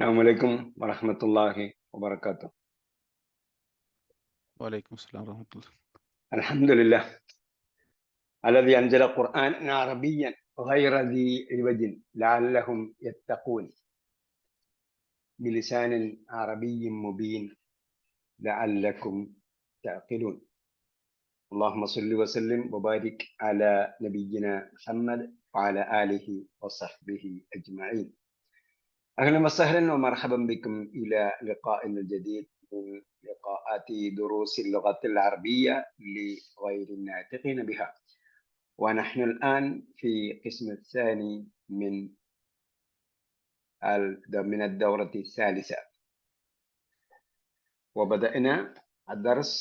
السلام عليكم ورحمة الله وبركاته. وعليكم السلام ورحمة الله. الحمد لله الذي أنزل قرآنا عربيا غير ذي عوج لعلهم يتقون بلسان عربي مبين لعلكم تعقلون. اللهم صل وسلم وبارك على نبينا محمد وعلى آله وصحبه أجمعين. أهلا وسهلا ومرحبا بكم إلى لقائنا الجديد من لقاءات دروس اللغة العربية لغير الناطقين بها، ونحن الآن في القسم الثاني من الدورة الثالثة، وبدأنا الدرس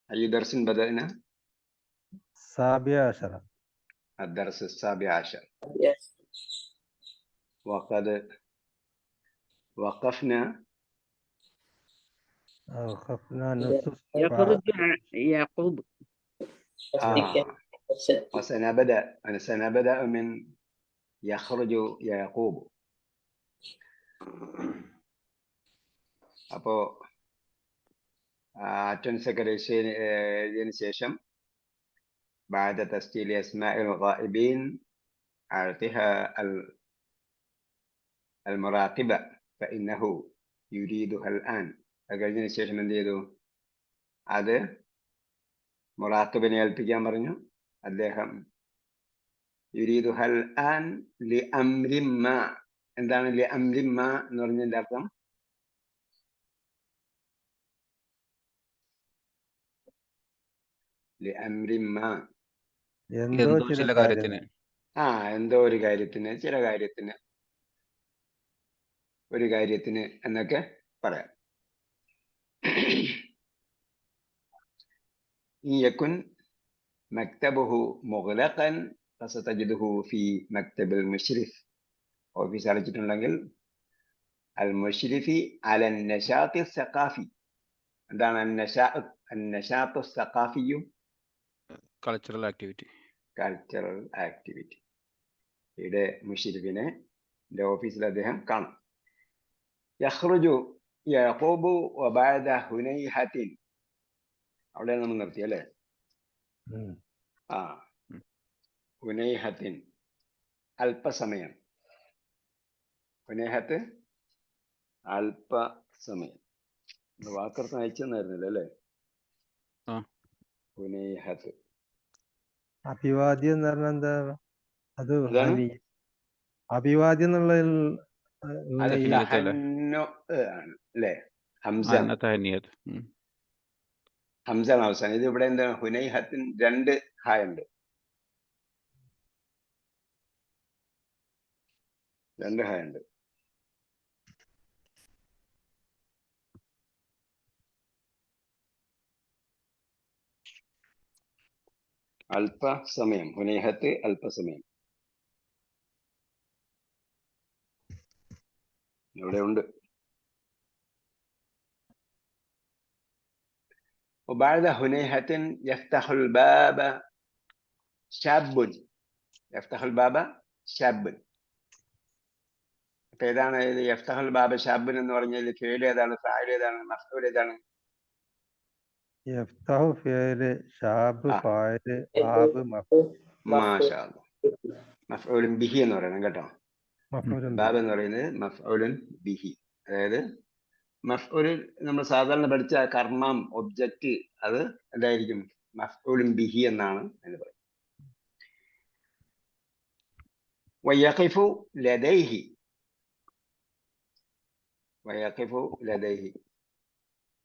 أي درس بدأنا؟ السابع عشر. الدرس السابع عشر. وقد وقفنا نصف يخرج يعقوب. سنبدأ من يخرج يعقوب. അപ്പോൾ അറ്റൻസൊക്കെ എഴുതിയതിനു ശേഷം بعد تسجيل أسماء الغائبين أعطها المراقبة فإنه يريدها الآن. കഴിഞ്ഞതിന് ശേഷം എന്ത് ചെയ്തു? അത് മുറാഖിബിനെ ഏൽപ്പിക്കാൻ പറഞ്ഞു. അദ്ദേഹം യുരീദുഹ الآن لأمر ما. എന്താണ് لأمر ما എന്ന് പറഞ്ഞതിന്റെ അർത്ഥം? لأمر ما എന്തോ ചില കാര്യത്തിന്. എന്തോ ഒരു കാര്യത്തിന്, ചില കാര്യത്തിന്, ഒരു കാര്യത്തിന് എന്നൊക്കെ പറയാം. إن يكن مكتبه مغلقا فستجده في مكتب المشرف. ഓഫീസ് അടച്ചിട്ടുണ്ടെങ്കിൽ المشرف على النشاط الثقافي. എന്താണ് النشاط الثقافي? Cultural activity. ഇവിടെ മുഷരിഫിനെ ഓഫീസിൽ അദ്ദേഹം കാണും. യഖ്റുജു യഅഖൂബു വബഅദ ഹുനൈഹത്തിൻ. അവിടെ നമ്മൾ നിർത്തി അല്ലേ? ഹുനൈഹത്തിൻ അല്പസമയം. ഹുനൈഹത്ത് അല്പസമയം. വാക്കർത്ഥം അയച്ചു തന്നായിരുന്നില്ല അല്ലേ? ഹുനൈഹത്ത് അഭിവാദ്യം എന്ന് പറഞ്ഞാൽ എന്താ? അത് അഭിവാദ്യം എന്നുള്ള ഹംസാണ് അവസാനം. ഇത് ഇവിടെ എന്താ? ഹുനൈഹത്തിൻ രണ്ട് ഹായുണ്ട്. അല്പസമയം. ഹുനൈഹത്ത് അല്പസമയം ഇവിടെ ഉണ്ട്. وبعد هنيهة يفتح الباب شاب. അപ്പൊ ഏതാണ് യഫ്തഹുൽ ബാബ ഷാബ് എന്ന് പറഞ്ഞാൽ? ഫിഅൽ ഏതാണ്? ഫാഇൽ ഏതാണ്? മഫ്ഊൽ ഏതാണ്? യഫ്തഹു ഫിഅൽ, ഷാബ് ഫാഇൽ, ബാബ് മഫ്ഊൽ. മാഷാ അല്ലാഹ്. മഫ്ഊലുൻ ബിഹി എന്ന് പറയണം കേട്ടോ. ബാബ് എന്ന് പറയുന്നത് മഫ്ഊലുൻ ബിഹി. അതായത് മഫ്ഊൽ നമ്മൾ സാധാരണ പഠിച്ച കർമ്മം, ഒബ്ജക്റ്റ്, അത് എന്തായിരിക്കും? മഫ്ഊലുൻ ബിഹി എന്നാണ് എന്ന് പറയുന്നത്. വയഖിഫു ലദൈഹി.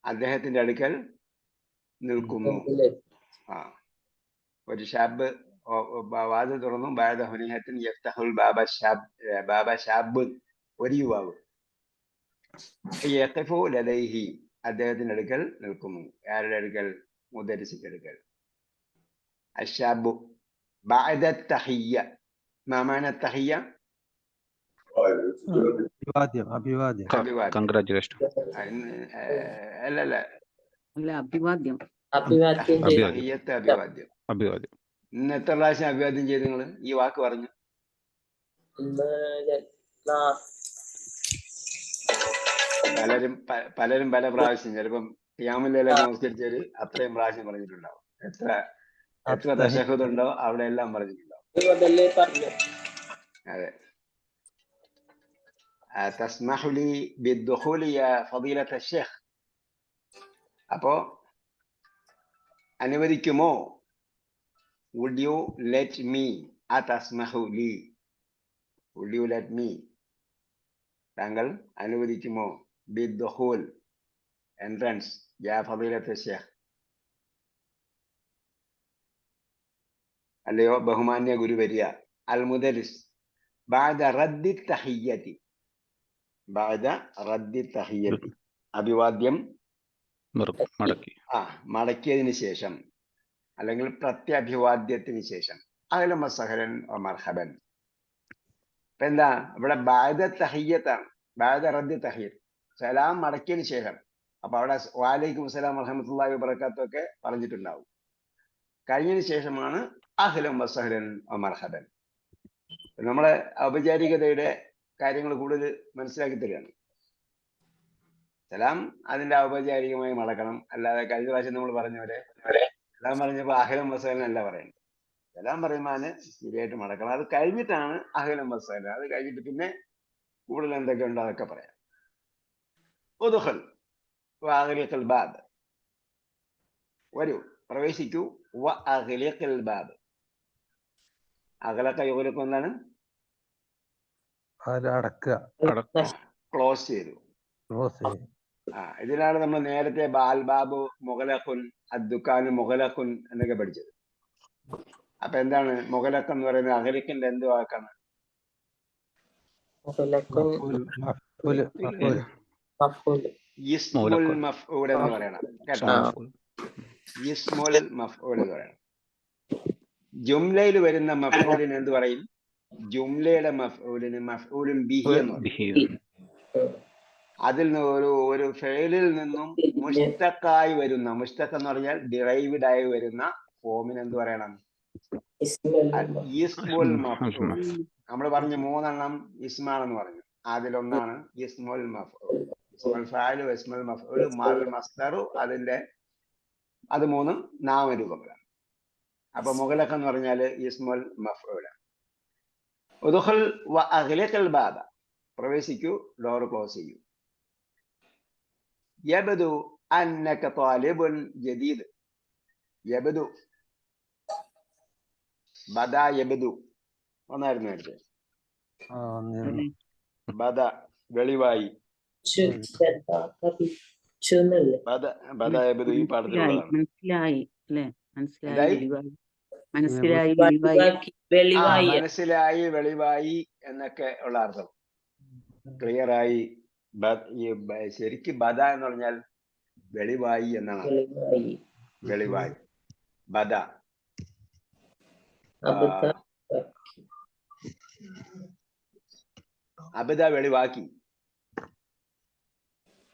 അദ്ദേഹത്തിന്റെ അടുക്കൽ നിൽക്കുന്നു. ഒരു ഷാബ് വാതിൽ തുറന്നു. ബഅദ ഹുനൈഹത്തിൻ യഫ്തഹുൽ ബാബ ഷാബ്, ഒരു യുവാവ്. യഖിഫു ലദൈഹി, അദ്ദേഹത്തിന്റെ അടുക്കൽ നിൽക്കുന്നു. ആരുടെ അടുക്കൽ? മുദരിസിന്റെ അടുക്കൽ. അശ്ശാബു ബഅദ തഹിയ്യ. മാ മഅന തഹിയ്യ? അഭിവാദ്യം. കൺഗ്രാറ്റുലേഷൻ. അഭിവാദ്യം. അഭിവാദ്യം. ഇന്ന് എത്ര പ്രാവശ്യം അഭിവാദ്യം ചെയ്തു നിങ്ങൾ ഈ വാക്ക് പറഞ്ഞു? പലരും പല പ്രാവശ്യം, ചിലപ്പം ഖിയാമുല്ലയിലൊക്കെ നമസ്കരിച്ചവര് അത്രയും പ്രാവശ്യം പറഞ്ഞിട്ടുണ്ടാവും. എത്ര തശഹുദ് ഉണ്ടോ അവിടെ എല്ലാം പറഞ്ഞിട്ടുണ്ടാവും. അതെ. തസ്മഹു ലി ബിദ്ദുഖൂലി യാ ഫളീലത ശൈഖ്. അപ്പോ അനുവദിക്കുമോ? would you let me? അതസ്മഹു ലി, would you let me? താങ്കൾ അനുവദിക്കുമോ? ബിദ്ദുഖൂൽ, എൻട്രൻസ്, യാ ഫളീലത ശൈഖ്, അല്ലയോ ബഹുമാന്യ ഗുരുവര്യ. അൽ മുദരിസ് ബഅദ റദ്ദി തഹിയ്യതി, ബഅദ റദ്ദി തഹിയ്യതി, അഭിവാദ്യം മടക്കിയതിന് ശേഷം അല്ലെങ്കിൽ പ്രത്യഭിവാദ്യത്തിന് ശേഷം. അഹ്ലൻ വസഹ്ലൻ വമർഹബൻ. ഇപ്പൊ എന്താ ഇവിടെ ബഅദ തഹിയ്യത്താണ്, ബഅദ റദ്ദി തഹിയ്യത്ത്, സലാം മടക്കിയതിന് ശേഷം. അപ്പൊ അവിടെ വഅലൈക്കും അസ്സലാം വറഹ്മത്തുള്ളാഹി വബറകാതുഹു ഒക്കെ പറഞ്ഞിട്ടുണ്ടാവും. കഴിഞ്ഞതിന് ശേഷമാണ് അഹ്ലൻ വസഹ്ലൻ വമർഹബൻ. നമ്മളെ ഔപചാരികതയുടെ കാര്യങ്ങൾ കൂടുതൽ മനസ്സിലാക്കി തരികയാണ്. സലാം അതിന്റെ ഔപചാരികമായി മടക്കണം. അല്ലാതെ കഴിഞ്ഞ പ്രാവശ്യം നമ്മൾ പറഞ്ഞ പോലെ സലാം പറഞ്ഞപ്പോ അഹ്ലൻ വസഹ്ലൻ അല്ല പറയുന്നത്. സലാം പറയുമ്പോൾ ശരിയായിട്ട് മടക്കണം. അത് കഴിഞ്ഞിട്ടാണ് അഹ്ലൻ വസഹ്ലൻ. അത് കഴിഞ്ഞിട്ട് പിന്നെ കൂടുതൽ എന്തൊക്കെ ഉണ്ടോ അതൊക്കെ പറയാം. ഉദ്ഖുൽ വഅഗ്ലിഖൽ ബാബ്, വരൂ പ്രവേശിക്കൂ. വഅഗ്ലിഖൽ ബാബ്, അഗ്ലഖ യുഗ്ലിഖു എന്താണ്? അടക്കുക, ക്ലോസ് ചെയ്തു. ഇതിലാണ് നമ്മൾ നേരത്തെ ബാൽ ബാബു മുഗലഖുൻ അദ്ദുക്കാന് മുഗലഖുൻ എന്നൊക്കെ പഠിച്ചത്. അപ്പൊ എന്താണ് മുഗലഖ് എന്ന് പറയുന്നത്? അഗ്ലിഖിന്റെ എന്ത് വാക്കാണ്? ഇസ്മുൽ മഫ്ഊൽ എന്ന് പറയണം കേട്ടോ. ഇസ്മുൽ മഫ്ഊൽ എന്ന് പറയണം. ജുംലയിൽ വരുന്ന മഫ്ഊലിന് എന്ത് പറയും? ജുംലയുടെ മഫ്ഊലിന് മഫ്ഊലുൻ ബിഹി എന്ന് പറയും. അതിൽ നിന്ന് ഒരു ഫെയിലിൽ നിന്നും മുസ്തഖായി വരുന്ന, മുസ്തഖ് എന്ന് പറഞ്ഞാൽ ഡിറൈവ്ഡ് ആയി വരുന്ന ഫോമിന് എന്ത് പറയണം? ഇസ്മുൽ മഫ്ഊൽ. നമ്മൾ പറഞ്ഞു 3 എണ്ണം ഇസ്മാണെന്ന് പറഞ്ഞു. അതിലൊന്നാണ് ഇസ്മുൽ മഫ്ഊൽ. ഇസ്മുൽ ഫാഇൽ, ഇസ്മുൽ മഫ്ഊൽ, മാൽ മസ്ദറു, അത് 3 നാമരൂപങ്ങളാണ്. അപ്പൊ മുഗലഖ് എന്ന് പറഞ്ഞാല് ഇസ്മുൽ മഫ്ഊൽ. ഉദ്ഖുൽ വഅഗ്ലിഖൽ ബാബ, പ്രവേശിക്കൂ, ഡോർ ക്ലോസ് ചെയ്യൂ. യബ്ദു അന്നക ത്വാലിബുൻ ജദീദ്. യബ്ദു, ബദ യബ്ദു ഒന്നായിരുന്നു നേരത്തെ. ബദ വെളിവായി, ബദ യബ്ദു ഈ പാഠത്തിലുള്ളതാണ്. മനസ്സിലായി, വെളിവായി എന്നൊക്കെ ഉള്ള അർത്ഥം. ക്ലിയർ ആയി. ശരിക്ക് ബദ എന്ന് പറഞ്ഞാൽ വെളിവായി എന്നാണ്. വെളിവായി, ബദ. അബദ വെളിവാക്കി,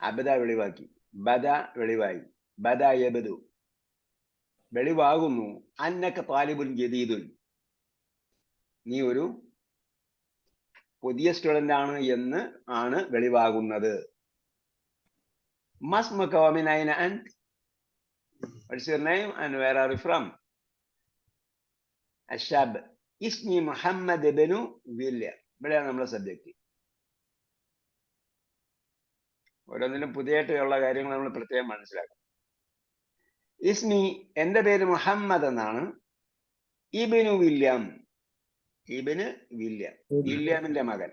അബദ വെളിവാക്കി, ബദ വെളിവായി, ബദ യബ്ദു വെളിവാകുന്നു. അന്നക താലിബുൻ ജദീദുൻ, നീ ഒരു പുതിയ സ്റ്റുഡന്റ് ആണ് എന്ന് ആണ് വെളിവാകുന്നത്. മസ്മുക വമിൻ ഐന അൻത, what's your name and where are you from? അശ്ശാബ് ഇസ്മി മുഹമ്മദ് ഇബ്നു വില്യ. ഇവിടെയാണ് നമ്മുടെ സബ്ജക്റ്റ്. ഓരോന്നിനും പുതിയതായിട്ടുള്ള കാര്യങ്ങൾ നമ്മൾ പ്രത്യേകം മനസ്സിലാക്കണം. ഇസ്മി, എന്റെ പേര് മുഹമ്മദ് എന്നാണ്. ഇബ്നു വില്യം, ഇബ്നു വില്യം, വില്യമിന്റെ മകൻ.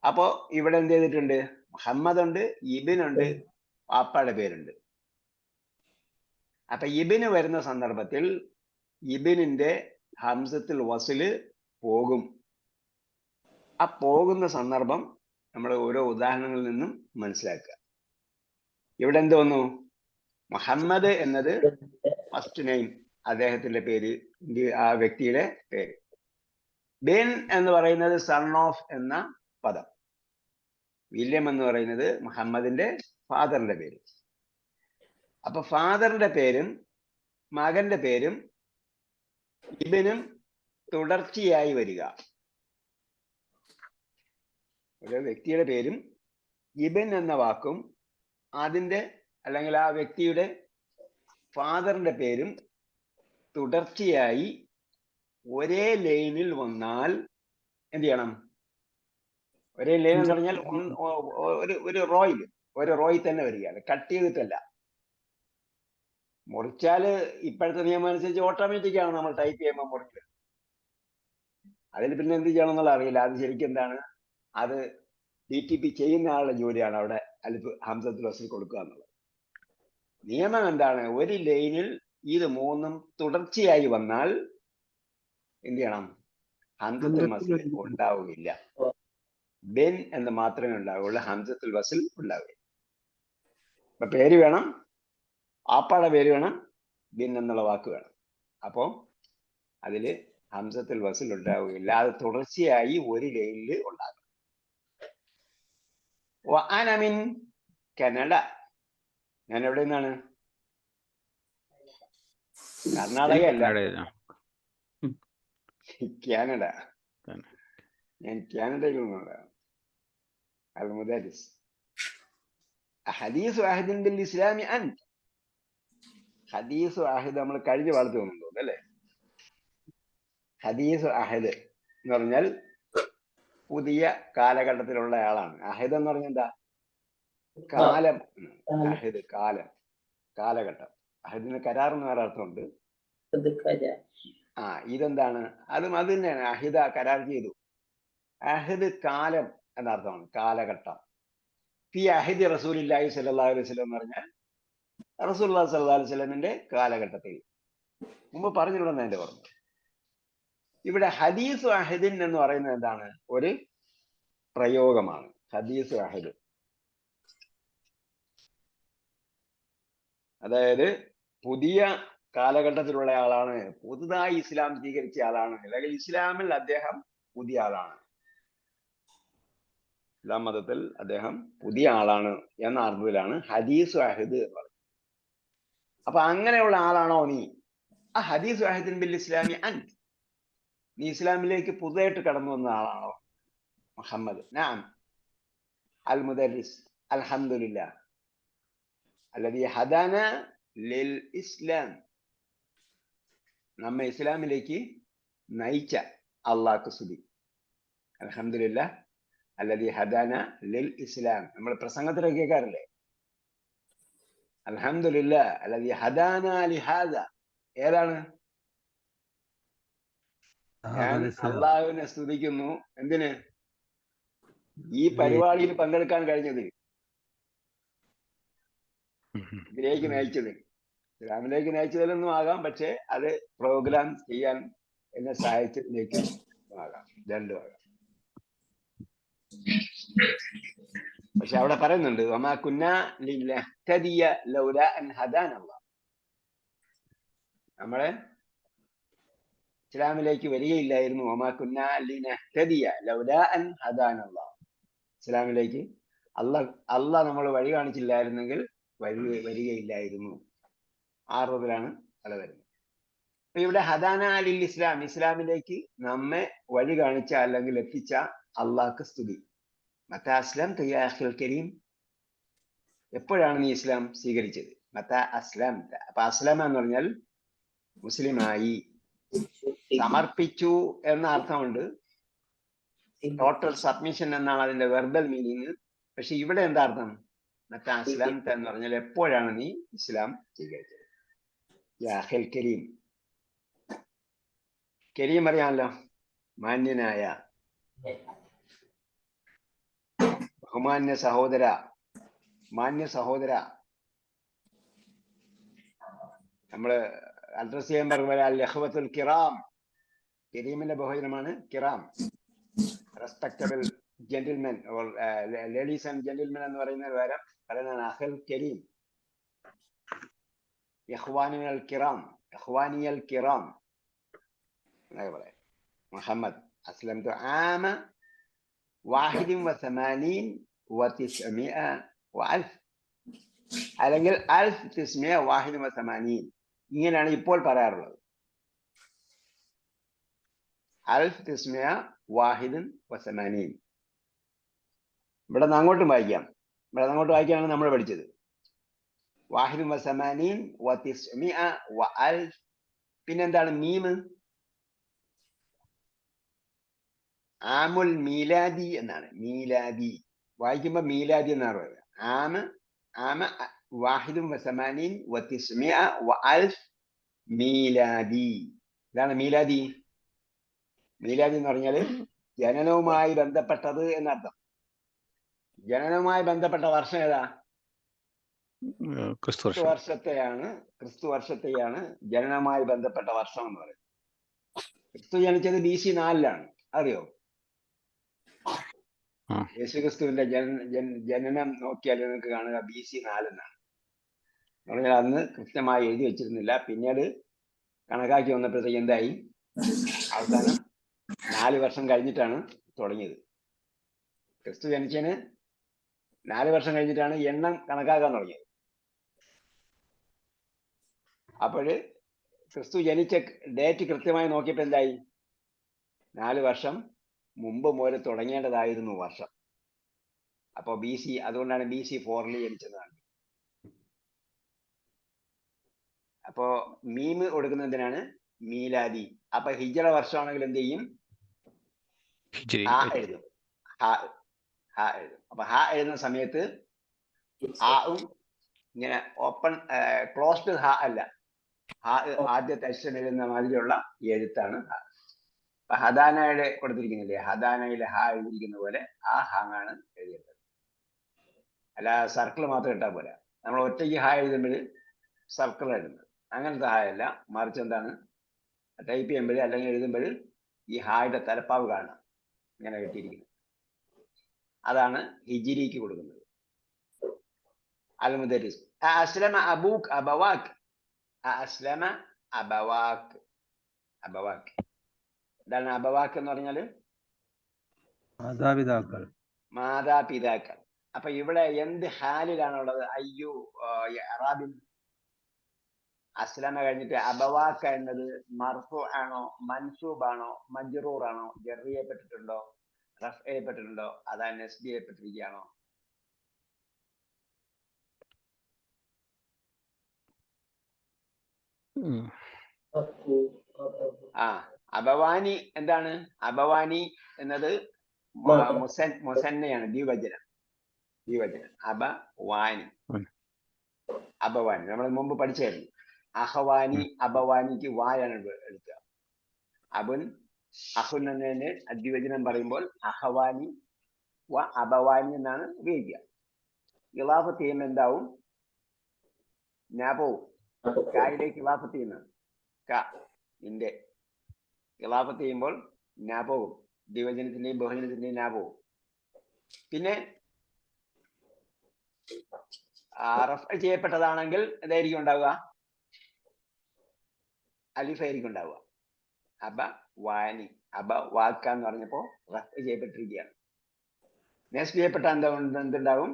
അപ്പോ ഇവിടെ എന്ത് ചെയ്തിട്ടുണ്ട്? മുഹമ്മദ് ഉണ്ട്, ഇബിനുണ്ട്, പാപ്പയുടെ പേരുണ്ട്. അപ്പൊ ഇബിന് വരുന്ന സന്ദർഭത്തിൽ ഇബിനിന്റെ ഹംസത്തിൽ വസ്ല് പോകും. ആ പോകുന്ന സന്ദർഭം നമ്മൾ ഓരോ ഉദാഹരണങ്ങളിൽ നിന്നും മനസ്സിലാക്കുക. ഇവിടെ എന്ത് വന്നു? മുഹമ്മദ് എന്നത് ഫസ്റ്റ് നെയിം, അദ്ദേഹത്തിന്റെ പേര്, ആ വ്യക്തിയുടെ പേര്. ബിൻ എന്ന് പറയുന്നത് സൺ ഓഫ് എന്ന പദം. വില്യം എന്ന് പറയുന്നത് മുഹമ്മദിന്റെ ഫാദറിന്റെ പേര്. അപ്പൊ ഫാദറിന്റെ പേരും മകന്റെ പേരും ഇബനും തുടർച്ചയായി വരിക. ഒരു വ്യക്തിയുടെ പേരും ഇബൻ എന്ന വാക്കും അതിന്റെ അല്ലെങ്കിൽ ആ വ്യക്തിയുടെ ഫാദറിന്റെ പേരും തുടർച്ചയായി ഒരേ ലൈനിൽ വന്നാൽ എന്ത് ചെയ്യണം? ഒരേ ലൈൻ എന്ന് പറഞ്ഞാൽ ഒരു റോയിൽ തന്നെ വരികയാണ്, കട്ട് ചെയ്തിട്ടല്ല. മുറിച്ചാല് ഇപ്പോഴത്തെ നിയമം അനുസരിച്ച് ഓട്ടോമാറ്റിക് ആണ് നമ്മൾ ടൈപ്പ് ചെയ്യുമ്പോൾ മുറിച്ചത്. അതിൽ പിന്നെ എന്ത് ചെയ്യണം എന്നുള്ള അറിയില്ല. അത് ശരിക്കും എന്താണ്, അത് DTP ചെയ്യുന്ന ആളുടെ ജോലിയാണ് അവിടെ അലിഫ് ഹംസത്തുൽ വസ്ൽ കൊടുക്കുക എന്നുള്ളത്. നിയമം എന്താണ്? ഒരു ലൈനിൽ ഇത് മൂന്നും തുടർച്ചയായി വന്നാൽ എന്ത് ചെയ്യണം? ഹംസത്തുൽ വസ്ൽ ഉണ്ടാവുകയില്ല. ബെൻ എന്ന് മാത്രമേ ഉണ്ടാവുകയുള്ളൂ, ഹംസത്തുൽ വസ്ൽ ഉണ്ടാവുകയില്ല. അപ്പൊ പേര് വേണം, ആപ്പാടെ പേര് വേണം, ബിൻ എന്നുള്ള വാക്ക് വേണം. അപ്പോ അതില് ഹംസത്തുൽ വസ്ൽ ഉണ്ടാവുകയില്ല. അത് തുടർച്ചയായി ഒരു ലൈനിൽ ഉണ്ടാകും. അനമിൻ കാനഡ. ഞാൻ എവിടെ നിന്നാണ്? കർണാടക അല്ല, കാനഡ. ഞാൻ കാനഡയിൽ നിന്നുള്ളതാണ്. അൽ മുദരിസ്. ഹദീസ് അഹദിൻ ബിൽ ഇസ്ലാമി അൻത. ഹദീസ് അഹദ് നമ്മൾ കഴിഞ്ഞ വളർത്തി വന്നു അല്ലേ? ഹദീസ് അഹദ് എന്ന് പറഞ്ഞാൽ പുതിയ കാലഘട്ടത്തിലുള്ള ആളാണ്. അഹദ് എന്ന് പറഞ്ഞാൽ എന്താ? കാലം. അഹദ് കാലം, കാലഘട്ടം. അഹദിന് കരാർ എന്ന് വേറെ അർത്ഥമുണ്ട്. ഇതെന്താണ്? അത് തന്നെയാണ്. അഹിദ കരാർ ചെയ്തു. അഹദ് കാലം എന്നർത്ഥമാണ്, കാലഘട്ടം. ഫി അഹദി റസൂലില്ലാഹി സ്വല്ലല്ലാഹു അലൈഹി വസല്ലം എന്ന് പറഞ്ഞാൽ റസൂലുള്ളാഹി സ്വല്ലല്ലാഹു അലൈഹി വസല്ലമിന്റെ കാലഘട്ടത്തിൽ. മുമ്പ് പറഞ്ഞിട്ടുണ്ടെന്ന് എന്റെ ഓർമ്മ. ഇവിടെ ഹദീസ് അഹദിൻ എന്ന് പറയുന്നത് എന്താണ്? ഒരു പ്രയോഗമാണ്. ഹദീസ് അഹദ് അതായത് പുതിയ കാലഘട്ടത്തിലുള്ള ആളാണ്, പുതുതായി ഇസ്ലാം സ്വീകരിച്ച ആളാണ്, അല്ലെങ്കിൽ ഇസ്ലാമിൽ അദ്ദേഹം പുതിയ ആളാണ്, ഇസ്ലാം മതത്തിൽ അദ്ദേഹം പുതിയ ആളാണ് എന്ന അർത്ഥത്തിലാണ് ഹദീസ് അഹദ് എന്ന് പറയുന്നത്. അപ്പൊ അങ്ങനെയുള്ള ആളാണോ നീ? ആ ഹദീസ് അഹദിൻ ബിൽ ഇസ്ലാമി അൻത. നീ ഇസ്ലാമിലേക്ക് പുതുതായിട്ട് കടന്നു വന്ന ആളാണോ മുഹമ്മദ്? നഅം. അൽ മുദരിസ് അൽഹംദുലില്ലാഹ് അല്ലദീ ഹദാന ലിൽ ഇസ്ലാം. നമ്മെ ഇസ്ലാമിലേക്ക് നയിച്ച അല്ലാഹുക്ക് സ്തുതി. അൽഹംദുലില്ലാഹ് അല്ലദീ ഹദാന ലിൽ ഇസ്ലാം. നമ്മൾ പ്രസംഗത്തിലൊക്കെ കേൾക്കാറില്ലേ? അൽഹംദുലില്ലാഹ് അല്ലദീ ഹദാന ലിഹാദ. ഏതാണ്? ഞാൻ അള്ളാഹുവിനെ സ്തുതിക്കുന്നു. എന്തിന്? ഈ പരിപാടിയിൽ പങ്കെടുക്കാൻ കഴിഞ്ഞത്, ഇതിലേക്ക് നയിച്ചത്. ഇസ്ലാമിലേക്ക് നയിച്ചതിലൊന്നും ആകാം, പക്ഷെ അത് പ്രോഗ്രാം ചെയ്യാൻ എന്നെ സഹായിച്ചതിലേക്ക് ആകാം, രണ്ടും ആകാം. പക്ഷെ അവിടെ പറയുന്നുണ്ട് വമാ കുന്നാ ലിനഹ്തദിയ ലൗലാ അൻ ഹദാനല്ലാഹ്. നമ്മളെ ഇസ്ലാമിലേക്ക് വരികയില്ലായിരുന്നു. വമാ കുന്നാ ലിനഹ്തദിയ ലൗലാ അൻ ഹദാനല്ലാഹ്. ഇസ്ലാമിലേക്ക് അള്ളാഹ് നമ്മൾ വഴി കാണിച്ചില്ലായിരുന്നെങ്കിൽ വരികയില്ലായിരുന്നു. ആറുതിലാണ് അത് വരുന്നത്. അപ്പൊ ഇവിടെ ഹദാന ലിൽ ഇസ്ലാം, ഇസ്ലാമിലേക്ക് നമ്മെ വഴി കാണിച്ച അല്ലെങ്കിൽ എത്തിച്ച അള്ളാഹ്ക്ക് സ്തുതി. മത്താ അസ്ലം യാ അഖിൽ കരീം. എപ്പോഴാണ് നീ ഇസ്ലാം സ്വീകരിച്ചത്? മത്താ അസ്ലം. അപ്പൊ അസ്ലമ എന്ന് പറഞ്ഞാൽ മുസ്ലിമായി, സമർപ്പിച്ചു എന്ന അർത്ഥമുണ്ട്. ടോട്ടൽ സബ്മിഷൻ എന്നാണ് അതിന്റെ വെർബൽ മീനിങ്. പക്ഷെ ഇവിടെ എന്താ അർത്ഥം? മത്താ അസ്ലം എന്ന് പറഞ്ഞാൽ എപ്പോഴാണ് നീ ഇസ്ലാം സ്വീകരിച്ചത്? യാ അഖിൽ കരീം. കരീം അറിയാമല്ലോ, മാന്യനായ, ബഹുമാന്യ സഹോദര, മാന്യ സഹോദര. നമ്മള് അഡ്രസ് ചെയ്യാൻ പറഞ്ഞ ലഹ്വത്തുൽ കിറാം. കരീമിന്റെ ബഹുജനമാണ് കിറാം, respectable gentlemen, ladies and gentlemen എന്ന് പറയുന്ന പകരം പറയുന്നതാണ് അഖിൽ കരീം. ഇഖ്വാനിയൽ കിറാം, ഇഖ്വാനിയൽ കിറാം എന്നൊക്കെ പറയാം. മുഹമ്മദ് അസ്ലംതു ആമ 81 و900 و1000 അല്ലെങ്കിൽ 1981. ഇങ്ങനെയാണ് ഇപ്പോൾ പറയാറുള്ളത്. 1981. ഇവിടെ നിന്ന് അങ്ങോട്ടും വായിക്കാം. ഇവിടെ നിന്ന് അങ്ങോട്ട് വായിക്കാനാണ് നമ്മൾ പഠിച്ചത്. 81 و900 പിന്നെന്താണ് മീമ്? ആമുൽ മീലാദി എന്നാണ്. മീലാദി വായിക്കുമ്പോ മീലാദി എന്നാണ് പറയുന്നത്. ആമ 81 و900 و1000 മീലാദി. ഇതാണ് മീലാദി. മീലാദി എന്ന് പറഞ്ഞാല് ജനനവുമായി ബന്ധപ്പെട്ടത് എന്നർത്ഥം. ജനനവുമായി ബന്ധപ്പെട്ട വർഷം ഏതാ? ക്രിസ്തു ക്രിസ്തു വർഷത്തെയാണ് ജനനവുമായി ബന്ധപ്പെട്ട വർഷം എന്ന് പറയുന്നത്. ക്രിസ്തു ജനിച്ചത് BC 4 അറിയോ? യേശു ക്രിസ്തുവിന്റെ ജനനം നോക്കിയാൽ നിങ്ങൾക്ക് കാണുക BC 4 എന്നാണ്. പറഞ്ഞാൽ അന്ന് കൃത്യമായി എഴുതി വെച്ചിരുന്നില്ല. പിന്നീട് കണക്കാക്കി വന്നപ്പോഴത്തേക്ക് എന്തായി? അവസാനം 4 വർഷം കഴിഞ്ഞിട്ടാണ് തുടങ്ങിയത്. ക്രിസ്തു ജനിച്ചതിന് 4 വർഷം കഴിഞ്ഞിട്ടാണ് എണ്ണം കണക്കാക്കാൻ തുടങ്ങിയത്. അപ്പോഴ് ക്രിസ്തു ജനിച്ച ഡേറ്റ് കൃത്യമായി നോക്കിയപ്പോൾ എന്തായി? 4 വർഷം മുമ്പ് മുതൽ തുടങ്ങേണ്ടതായിരുന്നു വർഷം. അപ്പോ BC, അതുകൊണ്ടാണ് BC 4 ജനിച്ചതാണ്. അപ്പോ മീമ് കൊടുക്കുന്നതിനാണ് മീലാദി. അപ്പൊ ഹിജറ വർഷമാണെങ്കിൽ എന്ത് ചെയ്യും? എഴുതും. എഴുതും. അപ്പൊ എഴുതുന്ന സമയത്ത് ഇങ്ങനെ ഓപ്പൺ ക്ലോസ്ഡ് അല്ല, ആദ്യത്തെ അക്ഷരം എഴുതുന്ന മാതിരിയുള്ള എഴുത്താണ്. ഹദാനയുടെ കൊടുത്തിരിക്കുന്നില്ലേ, ഹദാനയിലെ എഴുതിയിരിക്കുന്ന പോലെ ആ ഹാങ്ങാണ് എഴുതിയത്. അല്ല സർക്കിൾ മാത്രം ഇട്ടാൽ പോരാ. നമ്മൾ ഒറ്റയ്ക്ക് എഴുതുമ്പോൾ സർക്കിൾ എഴുതുന്നത് അങ്ങനത്തെ അല്ല, മറിച്ച് എന്താണ് ടൈപ്പ് ചെയ്യുമ്പോൾ അല്ലെങ്കിൽ എഴുതുമ്പോൾ ഈ ഹായുടെ തലപ്പാവ് കാണാം ഇങ്ങനെ കിട്ടിയിരിക്കുന്നത്. അതാണ് ഹിജിരിക്ക് കൊടുക്കുന്നത്. അൽമുദരിസ് അസ്ലമ അബൂക്ക് അബവാക്ക്. അസ്ലമ അബവാക്ക്. അബവാക്ക് എന്താണ്? അബവാക്ക് എന്ന് പറഞ്ഞാല് മാതാപിതാക്കൾ. മാതാപിതാക്കൾ. അപ്പൊ ഇവിടെ എന്ത് ഹാലിലാണുള്ളത്? അയ്യോ അറാബിൻ. അസ്ലമ കഴിഞ്ഞിട്ട് അബവാക്ക എന്നത് മർഫു ആണോ, മൻസൂബ് ആണോ, മജ്റൂർ ആണോ, ജർ ചെയ്യപ്പെട്ടിട്ടുണ്ടോ, റഫ് ചെയ്യപ്പെട്ടിട്ടുണ്ടോ, അതാ നസ്ബ് ചെയ്യപ്പെട്ടിരിക്കുകയാണോ? അബവാനി എന്താണ്? അബവാനി എന്നത് മുസന്നയാണ്, ദ്വിവചനം. അബവാനി. അബവാനി നമ്മൾ മുമ്പ് പഠിച്ചായിരുന്നു. അഹവാനി, അബവാനിക്ക് വായാണ് എടുക്കുക. അബുൻ അഹുൻ എന്നതിന് അദ്വിവചനം പറയുമ്പോൾ അഹവാനി അബവാനി എന്നാണ് ഉപയോഗിക്കുക. ഇളാഫത്ത് ചെയ്യുമ്പോൾ എന്താവും? പോവും. കായിലേക്ക് ഇളാഫത്ത് ചെയ്യുന്നത് ഇന്റെ ഇളാഫത്ത് ചെയ്യുമ്പോൾ പോകും. ദ്വിവചനത്തിന്റെയും ബഹുവചനത്തിന്റെയും പോകും. പിന്നെ റഫ് ചെയ്യപ്പെട്ടതാണെങ്കിൽ എന്തായിരിക്കും ഉണ്ടാവുക? അലിഫായിരിക്കും ഉണ്ടാവുക. അബ വാനി. അബ വാക്ക എന്ന് പറഞ്ഞപ്പോ റഫ് ചെയ്യപ്പെട്ടിരിക്കുകയാണ്. നെക്സ്റ്റ് ചെയ്യപ്പെട്ട എന്തുണ്ടാവും?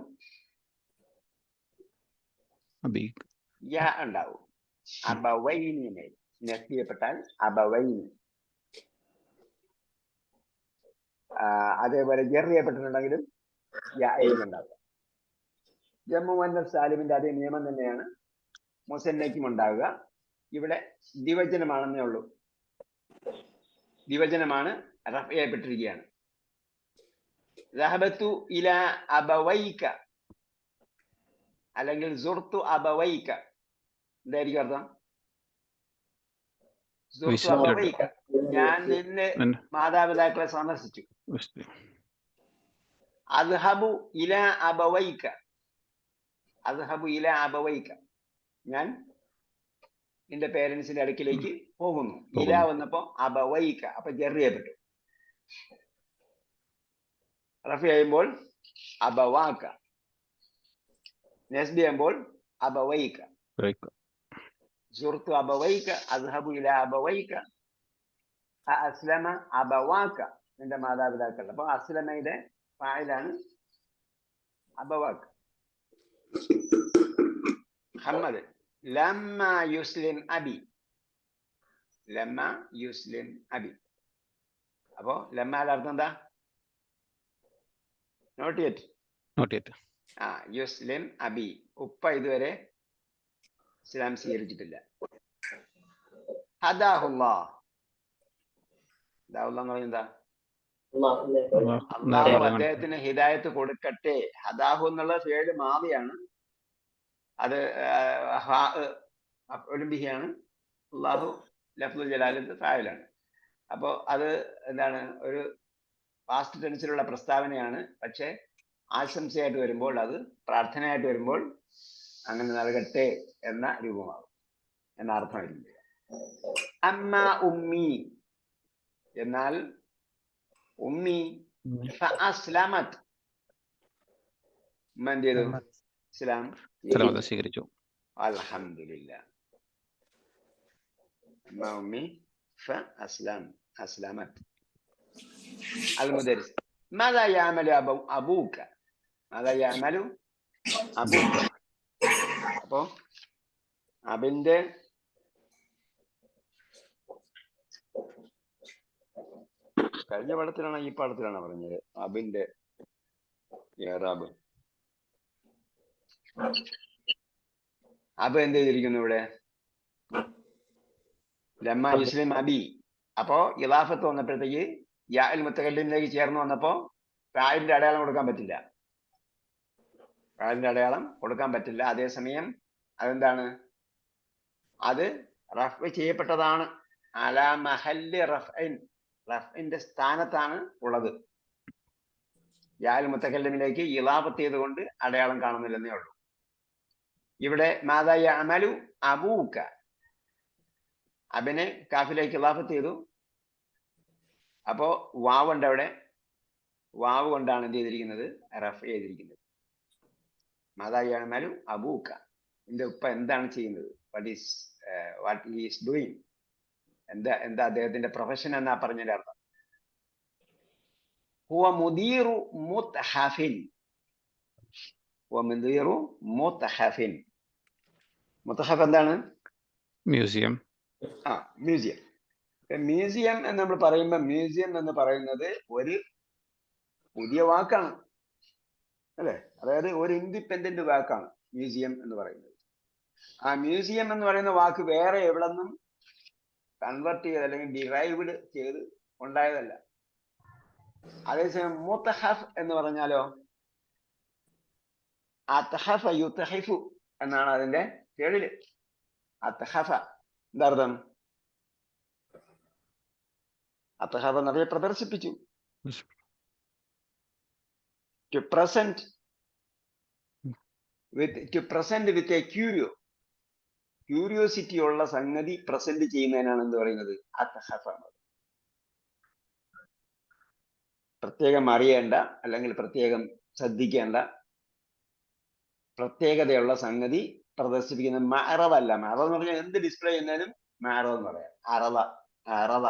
ഉണ്ടാവും. അബവൈനി. നെക്സ്റ്റ് ചെയ്യപ്പെട്ടാൽ അബവൈനി. അതേപോലെ ജർ ചെയ്യപ്പെട്ടിട്ടുണ്ടെങ്കിലും ഉണ്ടാവുക. ജമ്മു മുഅന്നസ് സാലിമിന്റെ അതേ നിയമം തന്നെയാണ് മുസന്നയ്ക്കും ഉണ്ടാവുക. ഇവിടെ ദ്വിവചനമാണെന്നേ ഉള്ളൂ. ദ്വിവചനമാണ്, റഫ് ചെയ്യപ്പെട്ടിരിക്കുകയാണ്. ദഹബത്തു ഇല അബവൈക അല്ലെങ്കിൽ സുർതു അബവൈക. എന്തായിരിക്കും അർത്ഥം? സുർതു അബവൈക, ഞാൻ നിന്നെ മാതാപിതാക്കളെ സന്ദർശിച്ചു. അദ്ഹബു ഇല അബവൈക. അദ്ഹബു ഇല അബവൈക, ഞാൻ നിന്റെ പേരൻസിന്റെ അടുക്കിലേക്ക് പോകുന്നു. ഇല വന്നപ്പോ അബവൈക, അപ്പൊ ജർ ചെയ്യപ്പെട്ടു. റഫ് ചെയ്യുമ്പോൾ അബവാക്ക, നസ്ബ് ചെയ്യുമ്പോൾ അബവൈക. സുർതു അബവൈക, അദ്ഹബു ഇല അബവൈക, അസ്ലമ അബവാക്ക, നിന്റെ മാതാപിതാക്കൾ. അപ്പൊ അസ്ലമയുടെ ഫായിലാണ് അബവാക്ക. മുഹമ്മദ് ലമ്മ യുസ്ലിം അബി. ലമ്മ യുസ്ലിം അബി. അപ്പോ ലമ്മാന്റെ അർത്ഥം എന്താ? Not yet. Not yet. യുസ്ലിം അബി, ഉപ്പ ഇതുവരെ ഇസ്ലാം സ്വീകരിച്ചിട്ടില്ല. ഹദാഹുല്ലാ, ഹദാഹുല്ലാ എന്ന് പറയുന്നത് എന്താ? അള്ളാഹു അദ്ദേഹത്തിന് ഹിദായത്ത് കൊടുക്കട്ടെ. ഹദാഹു എന്നുള്ള ഫേല് മാവിയാണ്, അത് ഒളിമ്പിയാണ്. അള്ളാഹു ലഫ്ലുൽ ജലാലിന്റെ ഫായിലാണ്. അപ്പോ അത് എന്താണ്? ഒരു പാസ്റ്റ് ടെൻസിലുള്ള പ്രസ്താവനയാണ്. പക്ഷെ ആശംസയായിട്ട് വരുമ്പോൾ, അത് പ്രാർത്ഥനയായിട്ട് വരുമ്പോൾ അങ്ങനെ നൽകട്ടെ എന്ന രൂപമാകും, എന്ന അർത്ഥമായിരിക്കും. അമ്മ ഉമ്മി എന്നാൽ ഉമ്മി ഫഅസ്ലമത്, ഉമ്മ എന്ത് ചെയ്തു? ഇസ്ലാം സ്വീകരിച്ചു. അൽഹംദുലില്ലാ. അമ്മ ഉമ്മി ഫഅസ്ലമത്. المدرس ماذا يعمل أبوك؟ ماذا يعمل أبوك؟ അപ്പോ അബിന്റെ കഴിഞ്ഞ പാഠത്തിലാണോ ഈ പാഠത്തിലാണോ പറഞ്ഞത് അബിന്റെ ഇറാബ്? അബ് എന്ത് ചെയ്തിരിക്കുന്നു ഇവിടെ? ലമ്മ യുസ്ലിം അബി. അപ്പോ ഇലാഫത്ത് വന്നപ്പോഴത്തേക്ക് യാൽ മുത്തകല്ലിമിലേക്ക് ചേർന്ന് വന്നപ്പോ ഫായിലിന്റെ അടയാളം കൊടുക്കാൻ പറ്റില്ല. ഫായിലിന്റെ അടയാളം കൊടുക്കാൻ പറ്റില്ല. അതേസമയം അതെന്താണ്? അത് റഫ് ചെയ്യപ്പെട്ടതാണ്. അലാ മഹല്ലി റഫ്ഇൻ, റഫ്ഇന്റെ സ്ഥാനത്താണ് ഉള്ളത്. യാൽ മുത്തകല്ലിമിലേക്ക് ഇലാഫത്ത് ചെയ്തുകൊണ്ട് അടയാളം കാണുന്നില്ലെന്നേ ഉള്ളൂ. ഇവിടെ മാദാ യഅമലു അബൂക, അബിനെ കാഫിലേക്ക് ഇലാഫത്ത് ചെയ്തു. അപ്പോ വാവ് ഉണ്ട് അവിടെ. വാവ് കൊണ്ടാണ് എന്ത് ചെയ്തിരിക്കുന്നത്? റഫ് ചെയ്തിരിക്കുന്നത്. മാദാ യഅമലു അബൂക, എന്റെ ഉപ്പ എന്താണ് ചെയ്യുന്നത്? വാട്ട് ഹി ഈസ് ഡൂയിങ്, എന്താ അദ്ദേഹത്തിന്റെ പ്രൊഫഷൻ എന്നാ പറഞ്ഞതിന്റെ അർത്ഥം. ഹുവ മുദീറു മുത്ഹഫിൻ, ഹുവ മുദീറു മുത്ഹഫിൻ. മുത്ഹഫ് എന്താണ്? മ്യൂസിയം. മ്യൂസിയം. മ്യൂസിയം എന്ന് നമ്മൾ പറയുമ്പോൾ, മ്യൂസിയം എന്ന് പറയുന്നത് ഒരു പുതിയ വാക്കാണ്, അല്ലെ? അതായത് ഒരു ഇൻഡിപെൻഡന്റ് വാക്കാണ് മ്യൂസിയം എന്ന് പറയുന്നത്. ആ മ്യൂസിയം എന്ന് പറയുന്ന വാക്ക് വേറെ എവിടെ നിന്നും കൺവേർട്ട് ചെയ്ത് അല്ലെങ്കിൽ ഡിറൈവ്ഡ് ചെയ്ത് ഉണ്ടായതല്ല. അതേസമയം മുത്തഹഫ് എന്ന് പറഞ്ഞാലോ, അത്ഹഫ യുത്ഹഫു എന്നാണ് അതിന്റെ പേരില്. അത്ഹഫ എന്താർത്ഥം? അത്ഹഫ എന്നറിയ പ്രദർശിപ്പിച്ചു. To present with a curiosity ഉള്ള സംഗതി പ്രസന്റ് ചെയ്യുന്നതിനാണ് എന്ത് പറയുന്നത്? അത്ഹഫ. പ്രത്യേകം അറിയേണ്ട അല്ലെങ്കിൽ പ്രത്യേകം ശ്രദ്ധിക്കേണ്ട പ്രത്യേകതയുള്ള സംഗതി പ്രദർശിപ്പിക്കുന്ന മഅറദല്ല. മഅറദ് എന്ന് പറഞ്ഞാൽ എന്ത് ഡിസ്പ്ലേ ചെയ്യുന്നതിനും മഅറദ് എന്ന് പറയാം. അറദ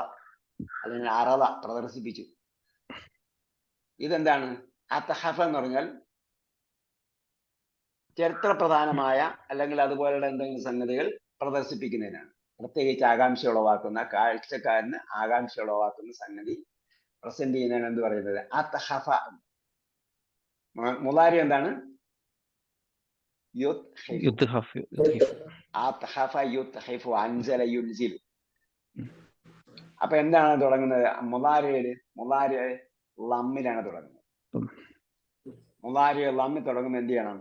അല്ലെങ്കിൽ അറദ പ്രദർശിപ്പിച്ചു. ഇതെന്താണ്? അത്ഹഫ എന്ന് പറഞ്ഞാൽ ചരിത്ര പ്രധാനമായ അല്ലെങ്കിൽ അതുപോലെയുള്ള എന്തെങ്കിലും സംഗതികൾ പ്രദർശിപ്പിക്കുന്നതിനാണ്. പ്രത്യേകിച്ച് ആകാംക്ഷ ഉളവാക്കുന്ന, കാഴ്ചക്കാരന് ആകാംക്ഷ ഉളവാക്കുന്ന സംഗതി പ്രസന്റ് ചെയ്യുന്നതിനാണ് എന്ത് പറയുന്നത്? അത്ഹഫ. മുളാരി എന്താണ്? അപ്പൊ എന്താണ് തുടങ്ങുന്നത്? മുളാരി ലമ്മിലാണ് തുടങ്ങുന്നത്. മുളാരി ലമ്മി തുടങ്ങുമ്പോൾ എന്ത് ചെയ്യണം?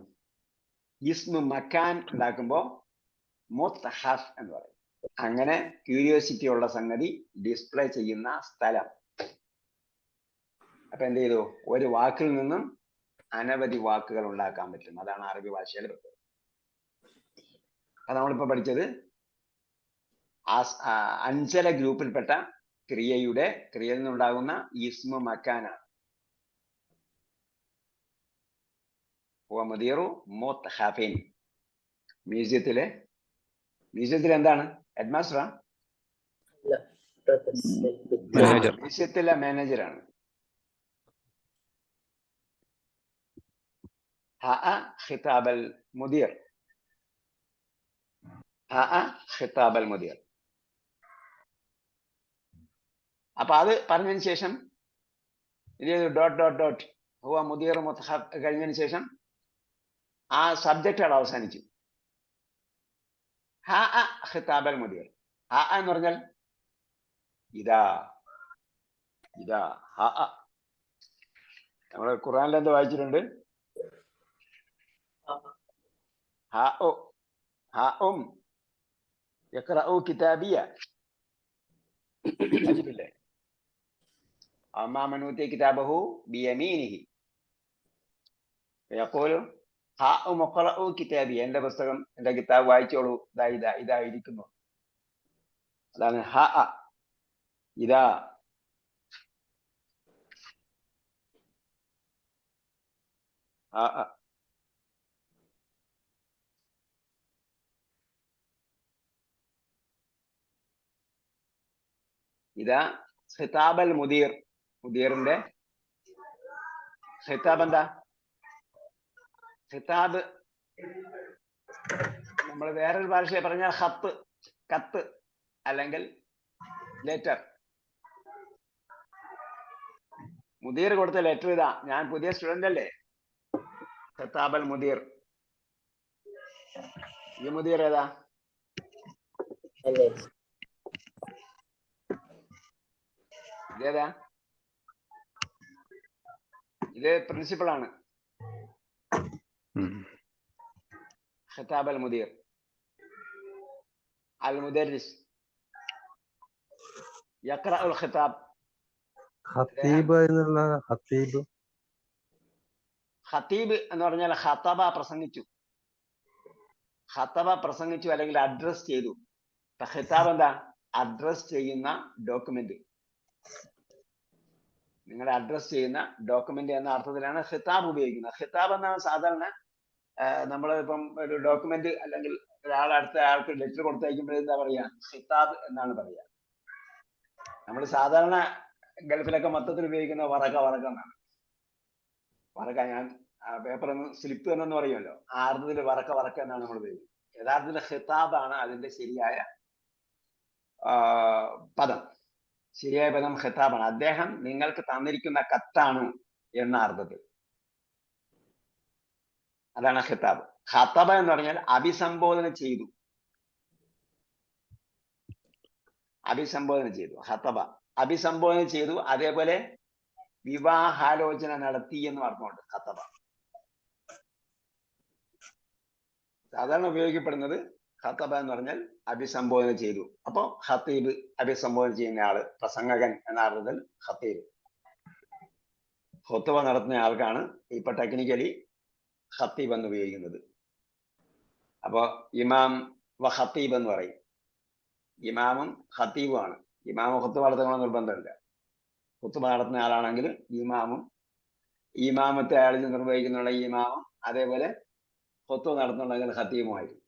ഇസ്മു മക്കാൻ ഉണ്ടാക്കുമ്പോ മുത്തഹഫ് എന്ന് പറയും. അങ്ങനെ ക്യൂരിയോസിറ്റി ഉള്ള സംഗതി ഡിസ്പ്ലേ ചെയ്യുന്ന സ്ഥലം. അപ്പൊ എന്ത് ചെയ്തു? ഒരു വാക്കിൽ നിന്നും അനവധി വാക്കുകൾ ഉണ്ടാക്കാൻ പറ്റും. അതാണ് അറബി ഭാഷയുടെ പ്രത്യേകത. അത് നമ്മളിപ്പോ പഠിച്ചത് അഞ്ചല ഗ്രൂപ്പിൽപ്പെട്ട ക്രിയയിൽ നിന്നുണ്ടാകുന്ന ഇസ്മു മക്കാനാണ്. മ്യൂസിയത്തിൽ എന്താണ്? ഹെഡ്മാസ്റ്ററാ? മ്യൂസിയത്തിലെ മാനേജറാണ്. خطاب المدير. خطاب المدير. അപ്പൊ അത് പറഞ്ഞതിന് ശേഷം ഇത് ഡോട്ട് ഡോട്ട് ഡോട്ട് ഹുവ മുദീർ കഴിഞ്ഞതിന് ശേഷം ആ സബ്ജക്റ്റുകൾ അവസാനിച്ചു. ഹാ ഖിതാബൽ മുദീർ. ഹാ എന്ന് പറഞ്ഞാൽ ഇതാ ഇതാ ഹാ. നമ്മള് ഖുർആനിൽ എന്താ വായിച്ചിട്ടുണ്ട്? ഹാ ഓ ഹാ ഉം യഖ്റഉ കിതാബിയ വായിച്ചിട്ടില്ലേ? അമ്മാ മൻ ഊതിയ കിതാബഹു ബിയമീനിഹി യഖൂലു ഹാ ഉം ഖറഉ കിതാബിയ. എന്റെ പുസ്തകം, എന്റെ കിതാബ് വായിച്ചോളൂ, ഇതാ ഇരിക്കുന്നു. അതാണ് ഹാ ഇതാ. ഇതാ ഖിതാബൽ മുദീർ. മുദീറിന്റെ ഖിതാബ് എന്താ? ഖിതാബ് നമ്മൾ വേറൊരു ഭാഷയെ പറഞ്ഞാൽ ഖത്ത്, കത്ത് അല്ലെങ്കിൽ ലെറ്റർ. മുദീർ കൊടുത്ത ലെറ്റർ ഇതാ, ഞാൻ പുതിയ സ്റ്റുഡന്റ് അല്ലേ, ഖിതാബൽ മുദീർ. ഈ മുദീർ ഏതാ? ഇതേതാ? ഇത് പ്രിൻസിപ്പൾ ആണ്. ഖിതാബൽ മുദീർ. അൽ മുദർരിസ് യഖ്റഉൽ ഖിതാബ്. ഖത്തീബ് എന്നുള്ള ഖത്തീബ്. ഖത്തീബ് എന്ന് പറഞ്ഞാൽ ഖതബ, പ്രസംഗിച്ചു. ഖതബ പ്രസംഗിച്ചു അല്ലെങ്കിൽ അഡ്രസ് ചെയ്തു. ഖിതാബ് എന്താ? അഡ്രസ് ചെയ്യുന്ന ഡോക്യുമെന്റ്. നിങ്ങളെ അഡ്രസ് ചെയ്യുന്ന ഡോക്യുമെന്റ് എന്ന അർത്ഥത്തിലാണ് ഖിതാബ് ഉപയോഗിക്കുന്നത്. ഖിതാബ് എന്നാണ് സാധാരണ നമ്മൾ ഇപ്പം ഒരു ഡോക്യുമെന്റ് അല്ലെങ്കിൽ അടുത്ത ആൾക്ക് ലെറ്റർ കൊടുത്തയക്കുമ്പോൾ എന്താ പറയാ? ഖിതാബ് എന്നാണ് പറയാ. നമ്മൾ സാധാരണ ഗൾഫിലൊക്കെ മൊത്തത്തിൽ ഉപയോഗിക്കുന്ന വറക എന്നാണ്. വറക, ഞാൻ പേപ്പർ ഒന്ന് സ്ലിപ്പ് എന്ന് പറയുമല്ലോ, ആ അർത്ഥത്തിൽ വറക്ക എന്നാണ് നമ്മൾ ഉപയോഗിക്കുന്നത്. യഥാർത്ഥത്തിൽ ഖിതാബാണ് അതിന്റെ ശരിയായ പദം. ശരിയായ പദം ഖിതാബാണ്. അദ്ദേഹം നിങ്ങൾക്ക് തന്നിരിക്കുന്ന കത്താണ് എന്ന അർത്ഥത്തിൽ. അതാണ് ഖിതാബ്. ഖതബ എന്ന് പറഞ്ഞാൽ അഭിസംബോധന ചെയ്തു. അഭിസംബോധന ചെയ്തു. ഖതബ അഭിസംബോധന ചെയ്തു. അതേപോലെ വിവാഹാലോചന നടത്തി എന്നും അർത്ഥമുണ്ട് ഖതബ. സാധാരണ ഉപയോഗിക്കപ്പെടുന്നത് ഖതബ എന്ന് പറഞ്ഞാൽ അഭിസംബോധന ചെയ്തു. അപ്പൊ ഖതീബ് അഭിസംബോധന ചെയ്യുന്ന ആള്, പ്രസംഗകൻ എന്ന അർത്ഥത്തിൽ ഖതീബ്. ഖുത്ബ നടത്തുന്ന ആൾക്കാണ് ഇപ്പൊ ടെക്നിക്കലി ഖത്തീബ് എന്ന് ഉപയോഗിക്കുന്നത്. അപ്പോ ഇമാം വ ഖത്തീബ് എന്ന് പറയും. ഇമാമും ഖത്തീബുമാണ്. ഇമാമും ഖുത്ബ നടത്തണമെന്ന് നിർബന്ധമില്ല. ഖുത്ബ നടത്തുന്ന ആളാണെങ്കിൽ ഇമാമത്തെ അയാൾ നിർവഹിക്കുന്നുള്ള ഇമാമും, അതേപോലെ ഖുത്ബ നടത്തുന്നുണ്ടെങ്കിൽ ഖത്തീബുമായിരിക്കും.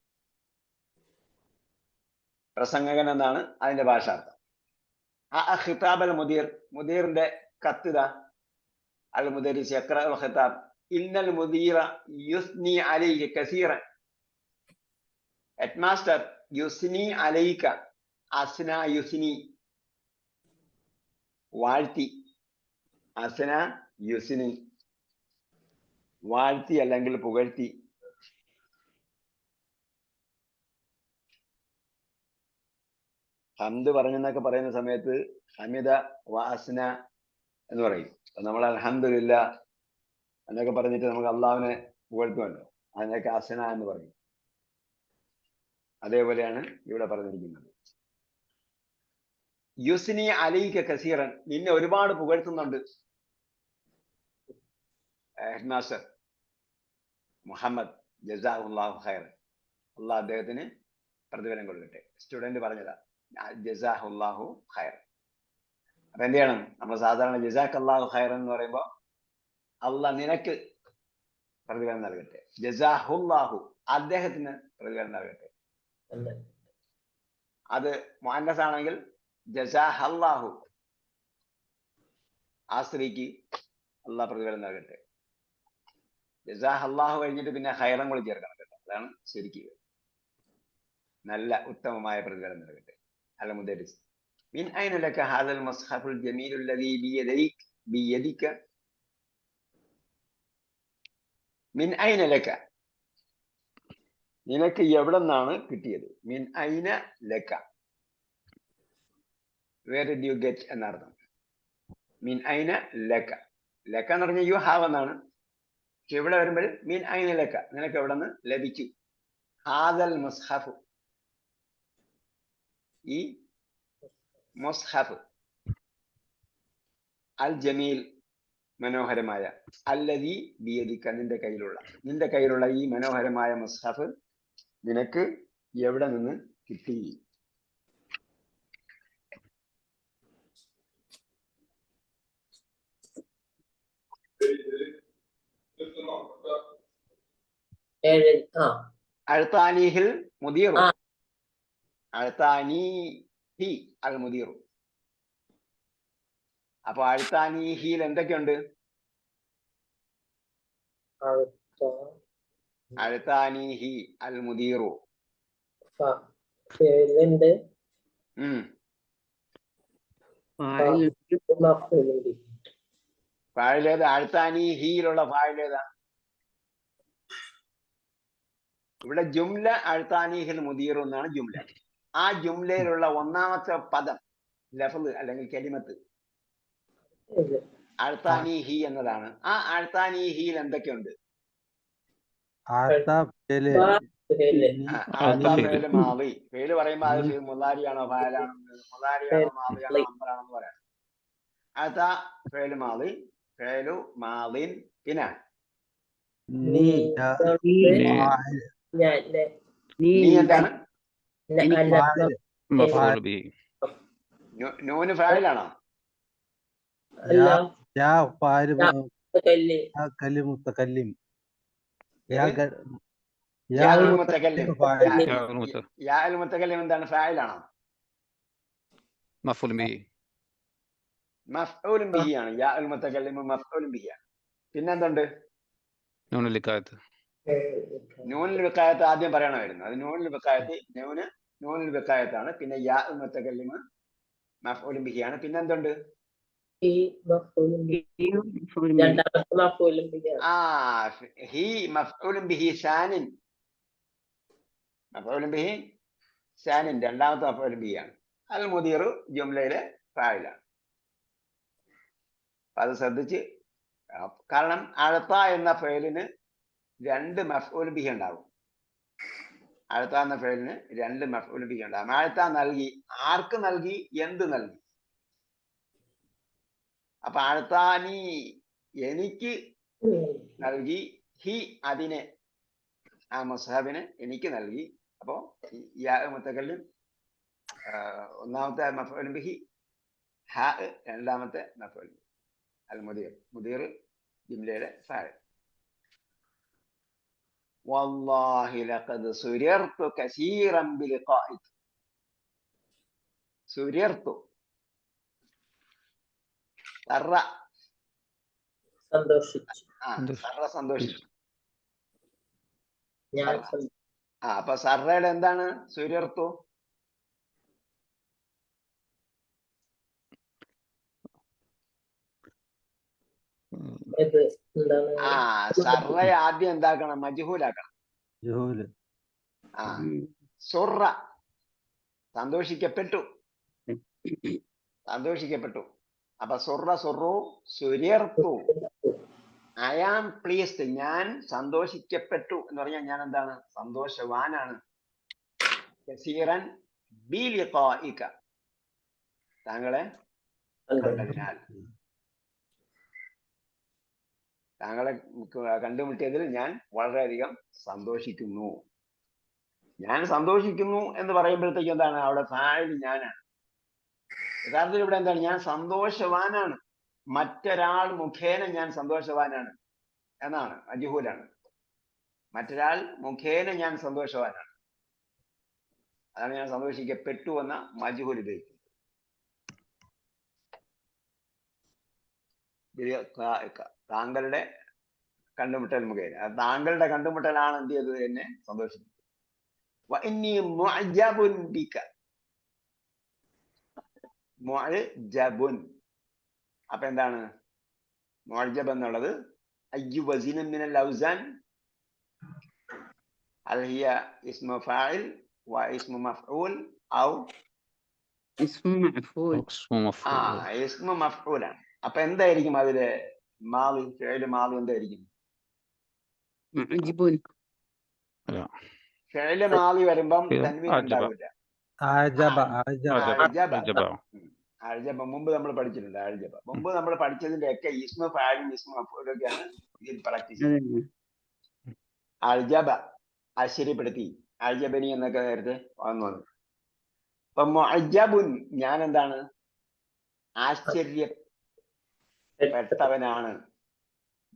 പ്രസംഗകൻ എന്നാണ് അതിന്റെ ഭാഷാർത്ഥം. ഖിതാബൽ മുദീർ, മുദീറിന്റെ കത്തിത. അൽ മുദരിസ് യഖ്റഉൽ ഖിതാബ്. ഇന്നൽ മുദീറ യുസ്നി അലൈക കസീറൻ. ഹെഡ്മാസ്റ്റർ യുസ്നി അലൈക. അസ്ന യുസ്നി, വാഴ്ത്തി. അസ്ന യുസ്നി, വാഴ്ത്തി അല്ലെങ്കിൽ പുകഴ്ത്തി. ഹംദ് പറഞ്ഞെന്നൊക്കെ പറയുന്ന സമയത്ത് ഹമിദ വാസ്ന എന്ന് പറയും. നമ്മൾ അൽഹംദുലില്ലാ എന്നൊക്കെ പറഞ്ഞിട്ട് നമുക്ക് അള്ളാഹുവിനെ പുകഴ്ത്തുമല്ലോ, അതിനൊക്കെ അസ്ന എന്ന് പറയും. അതേപോലെയാണ് ഇവിടെ പറഞ്ഞിരിക്കുന്നത്. യുസ്നി അലൈക കസീറൻ, നിന്നെ ഒരുപാട് പുകഴ്ത്തുന്നുണ്ട് ഹെഡ്മാസ്റ്റർ മുഹമ്മദ്. ജസാഹുല്ലാഹു ഖൈറൻ, അള്ളാഹ് അദ്ദേഹത്തിന് പ്രതിഫലം കൊടുക്കട്ടെ. സ്റ്റുഡന്റ് പറഞ്ഞതാ, ജസാഹുല്ലാഹു ഖൈറൻ. അപ്പൊ എന്ത് ചെയ്യണം? നമ്മൾ സാധാരണ ജസാഖ് അല്ലാഹു ഖൈറൻ എന്ന് പറയുമ്പോൾ അള്ളാഹ് നിനക്ക് പ്രതിഫലം നൽകട്ടെ, ജസാഹുല്ലാഹു അദ്ദേഹത്തിന് പ്രതിഫലം നൽകട്ടെ. അത് മുഅന്നസ് ആണെങ്കിൽ ജസാഹല്ലാഹു, ആ സ്ത്രീക്ക് അള്ളാഹ് പ്രതിഫലം നൽകട്ടെ. ജസാഹല്ലാഹു കഴിഞ്ഞിട്ട് പിന്നെ ഖൈറൻ കൂടി ചേർക്കണം കേട്ടോ. അതാണ് ശരിക്കും നല്ല ഉത്തമമായ പ്രതിഫലം നൽകട്ടെ. അൽ മുദരിസ് മിൻ ഐന ലക ഹാദൽ മുസ്ഹഫുൽ ജമീൽ അല്ലദീ ബിയദിക മിൻ ഐന ലക നിനക്ക് എവിടെ നിന്നാണ് കിട്ടിയത്? മിൻ ഐന ലക വേർ ഡിഡ് യു ഗെറ്റ് എന്നർത്ഥം. മിൻ ഐന ലക ലക എന്ന് പറഞ്ഞാൽ യു ഹാവ് എന്നാണ്. പക്ഷെ ഇവിടെ വരുമ്പോൾ മിൻ ഐന ലക നിനക്ക് എവിടെ നിന്ന് ലഭിച്ചു? ഹാദൽ മുസ്ഹഫ് ഈ മുസ്ഹഫ് അൽ ജമീൽ മനോഹരമായ അല്ലദീ ബിയദിക നിന്റെ കയ്യിലുള്ള ഈ മനോഹരമായ മുസ്ഹഫ് നിനക്ക് എവിടെ നിന്ന് കിട്ടി? അഴ്താനീഹിൽ മുദീറു അഴ്താനീഹി അൽ മുദീറു. അപ്പൊ അഴ്താനീഹിയിൽ എന്തൊക്കെയുണ്ട്? അഴ്താനീഹി അൽ മുദീറു ഫായിലേത്? അഴ്താനീഹിയിലുള്ള ഫായിലേതാ? ഇവിടെ ജുംല അഴ്താനീഹിൽ മുദീറു എന്നാണ് ജുംല. ആ ജുംലയിലുള്ള ഒന്നാമത്തെ പദം ലഫ്ള് അല്ലെങ്കിൽ കലിമത്ത് അഴ്താനീഹി എന്നതാണ്. ആ അഴ്താനീഹിയിൽ എന്തൊക്കെയുണ്ട്? മാവി പേര് പറയുമ്പോ അത് മുലാരിയാണോ ഫായലാണോ മുലാരിയാണോ മാവിയാണോ അമ്പറാണോ പറയാം. അഴ്ത ഫേല് മാവി ഫേലു മാവിൻ പിന്നെ നീ എന്താണ്? നൂന് ഫായിലാണോ? എന്താണ്? ഫായിലാണോ? മഫ്ഊലുൻ ബിഹിയാണ്. യാഉൽ മുതകല്ലിം മഫ്ഊലുൻ ബിഹിയാണ്. പിന്നെന്തുണ്ട്? നൂനുൽ വിഖായത്ത് ആദ്യം പറയണമായിരുന്നു. അത് നൂനുൽ വിഖായത്താണ്. പിന്നെ യാഉൽ മുതകല്ലിം മഫ്ഊലുൻ ബിഹിയാണ്. പിന്നെന്തുണ്ട്? ഹി മഫ്ഊലുൻ ബിഹി സാനിൻ. മഫ്ഊലുൻ ബിഹി സാനിൻ രണ്ടാമത്തെ മഫ്ഊലുൻ ബിഹിയാണ്. അൽ മുദീറു ജുംലയിലെ ഫായിലാണ്. അത് ശ്രദ്ധിച്ച്, കാരണം അഴ്ത എന്ന ഫേലിന് രണ്ട് മഫ്ഊൽ ബിഹി ഉണ്ടാവും. അഴ്ത എന്ന ഫേലിന് രണ്ട് മഫ്ഊൽ ബിഹി ഉണ്ടാവും. അഴ്ത നൽകി, ആർക്ക് നൽകി, എന്ത് നൽകി? അപ്പൊ അഴ്താനി എനിക്ക് നൽകി, ഹി അതിനെ ആ മുസ്ഹബിന് എനിക്ക് നൽകി. അപ്പോ യാ മുതകല്ലിം ഒന്നാമത്തെ മഫ്ഊൽ ബിഹി, ഹാ രണ്ടാമത്തെ മഫ്ഊൽ ബിഹി. അൽ മുദീർ ജുംലയിലെ ഫാഇൽ. വല്ലാഹി ലഖദ് സുരിർതു കസീറൻ ബിലിഖാഇക. സുരിർതു സർറ സന്തോഷിച്ചു. അപ്പൊ സർറയുടെ എന്താണ് സുരിർതു? സർറയെ ആദ്യം എന്താക്കണം? മജ്ഹൂലാക്കണം. സുറ സന്തോഷിക്കപ്പെട്ടു. അപ്പൊ സുറ സുറു സുരിർതു ഐ ആം പ്ലീസ്ഡ്. ഞാൻ സന്തോഷിക്കപ്പെട്ടു എന്ന് പറഞ്ഞാൽ ഞാൻ എന്താണ്? സന്തോഷവാനാണ്. കസീറൻ ബിലിഖാഇക താങ്കളെ കണ്ടതിനാൽ, താങ്കളെ കണ്ടുമുട്ടിയതിൽ ഞാൻ വളരെയധികം സന്തോഷിക്കുന്നു. ഞാൻ സന്തോഷിക്കുന്നു എന്ന് പറയുമ്പോഴത്തേക്ക് എന്താണ്? അവിടെ ഫാഇൽ ഞാനാണ്. യഥാർത്ഥത്തിൽ ഇവിടെ എന്താണ്? ഞാൻ സന്തോഷവാനാണ്. മറ്റൊരാൾ മുഖേന ഞാൻ സന്തോഷവാനാണ് എന്നാണ്, മജ്ഹൂലാണ്. മറ്റൊരാൾ മുഖേന ഞാൻ സന്തോഷവാനാണ്. അതാണ് ഞാൻ സന്തോഷിക്കപ്പെട്ടു എന്ന മജ്ഹൂൽ ഉപയോഗിക്കുന്നത്. താങ്കളുടെ കണ്ടുമുട്ടൽ മുഖേന, താങ്കളുടെ കണ്ടുമുട്ടലാണ് എന്ത് ചെയ്തത്? എന്നെ സന്തോഷിപ്പിച്ചത്. മുഅ്ജബുൻ. അപ്പൊ എന്താണ് മുഅ്ജബ് എന്നുള്ളത്? അയ്യു വസീന മിനൽ ഔസാൻ ഹൽ ഹിയ ഇസ്മു ഫാഇൽ വ ഇസ്മു മഫ്ഊൽ ഔ اسم مفعول ഇസ്മു മഫ്ഊലാണ്. അപ്പൊ എന്തായിരിക്കും അതിലെ മാളി, ഫിഅൽ മാളി എന്തായിരിക്കും? معجب ഫിഅൽ മാളി വരുമ്പം തൻവീൻ അജബ. ഉണ്ടാവില്ല. ആജബ ആജബ അഅജബ. അഅജബ മുമ്പ് നമ്മൾ പഠിച്ചിട്ടുണ്ട്. അഅജബ മുമ്പ് നമ്മൾ പഠിച്ചതിന്റെ ഒക്കെ ഇസ്മു ഫാഇലും ഇസ്മു മഫ്ഊലും ഒക്കെയാണ് ഇതിൽ പ്രാക്ടീസ് ചെയ്യുന്നത്. അഅജബ ആശ്ചര്യപ്പെടുത്തി, അഅജബനി എന്നൊക്കെ നേരത്തെ വന്നത്. അപ്പൊ മുഅജ്ജബുൻ ഞാൻ എന്താണ്? ആശ്ചര്യപ്പെട്ടവനാണ്.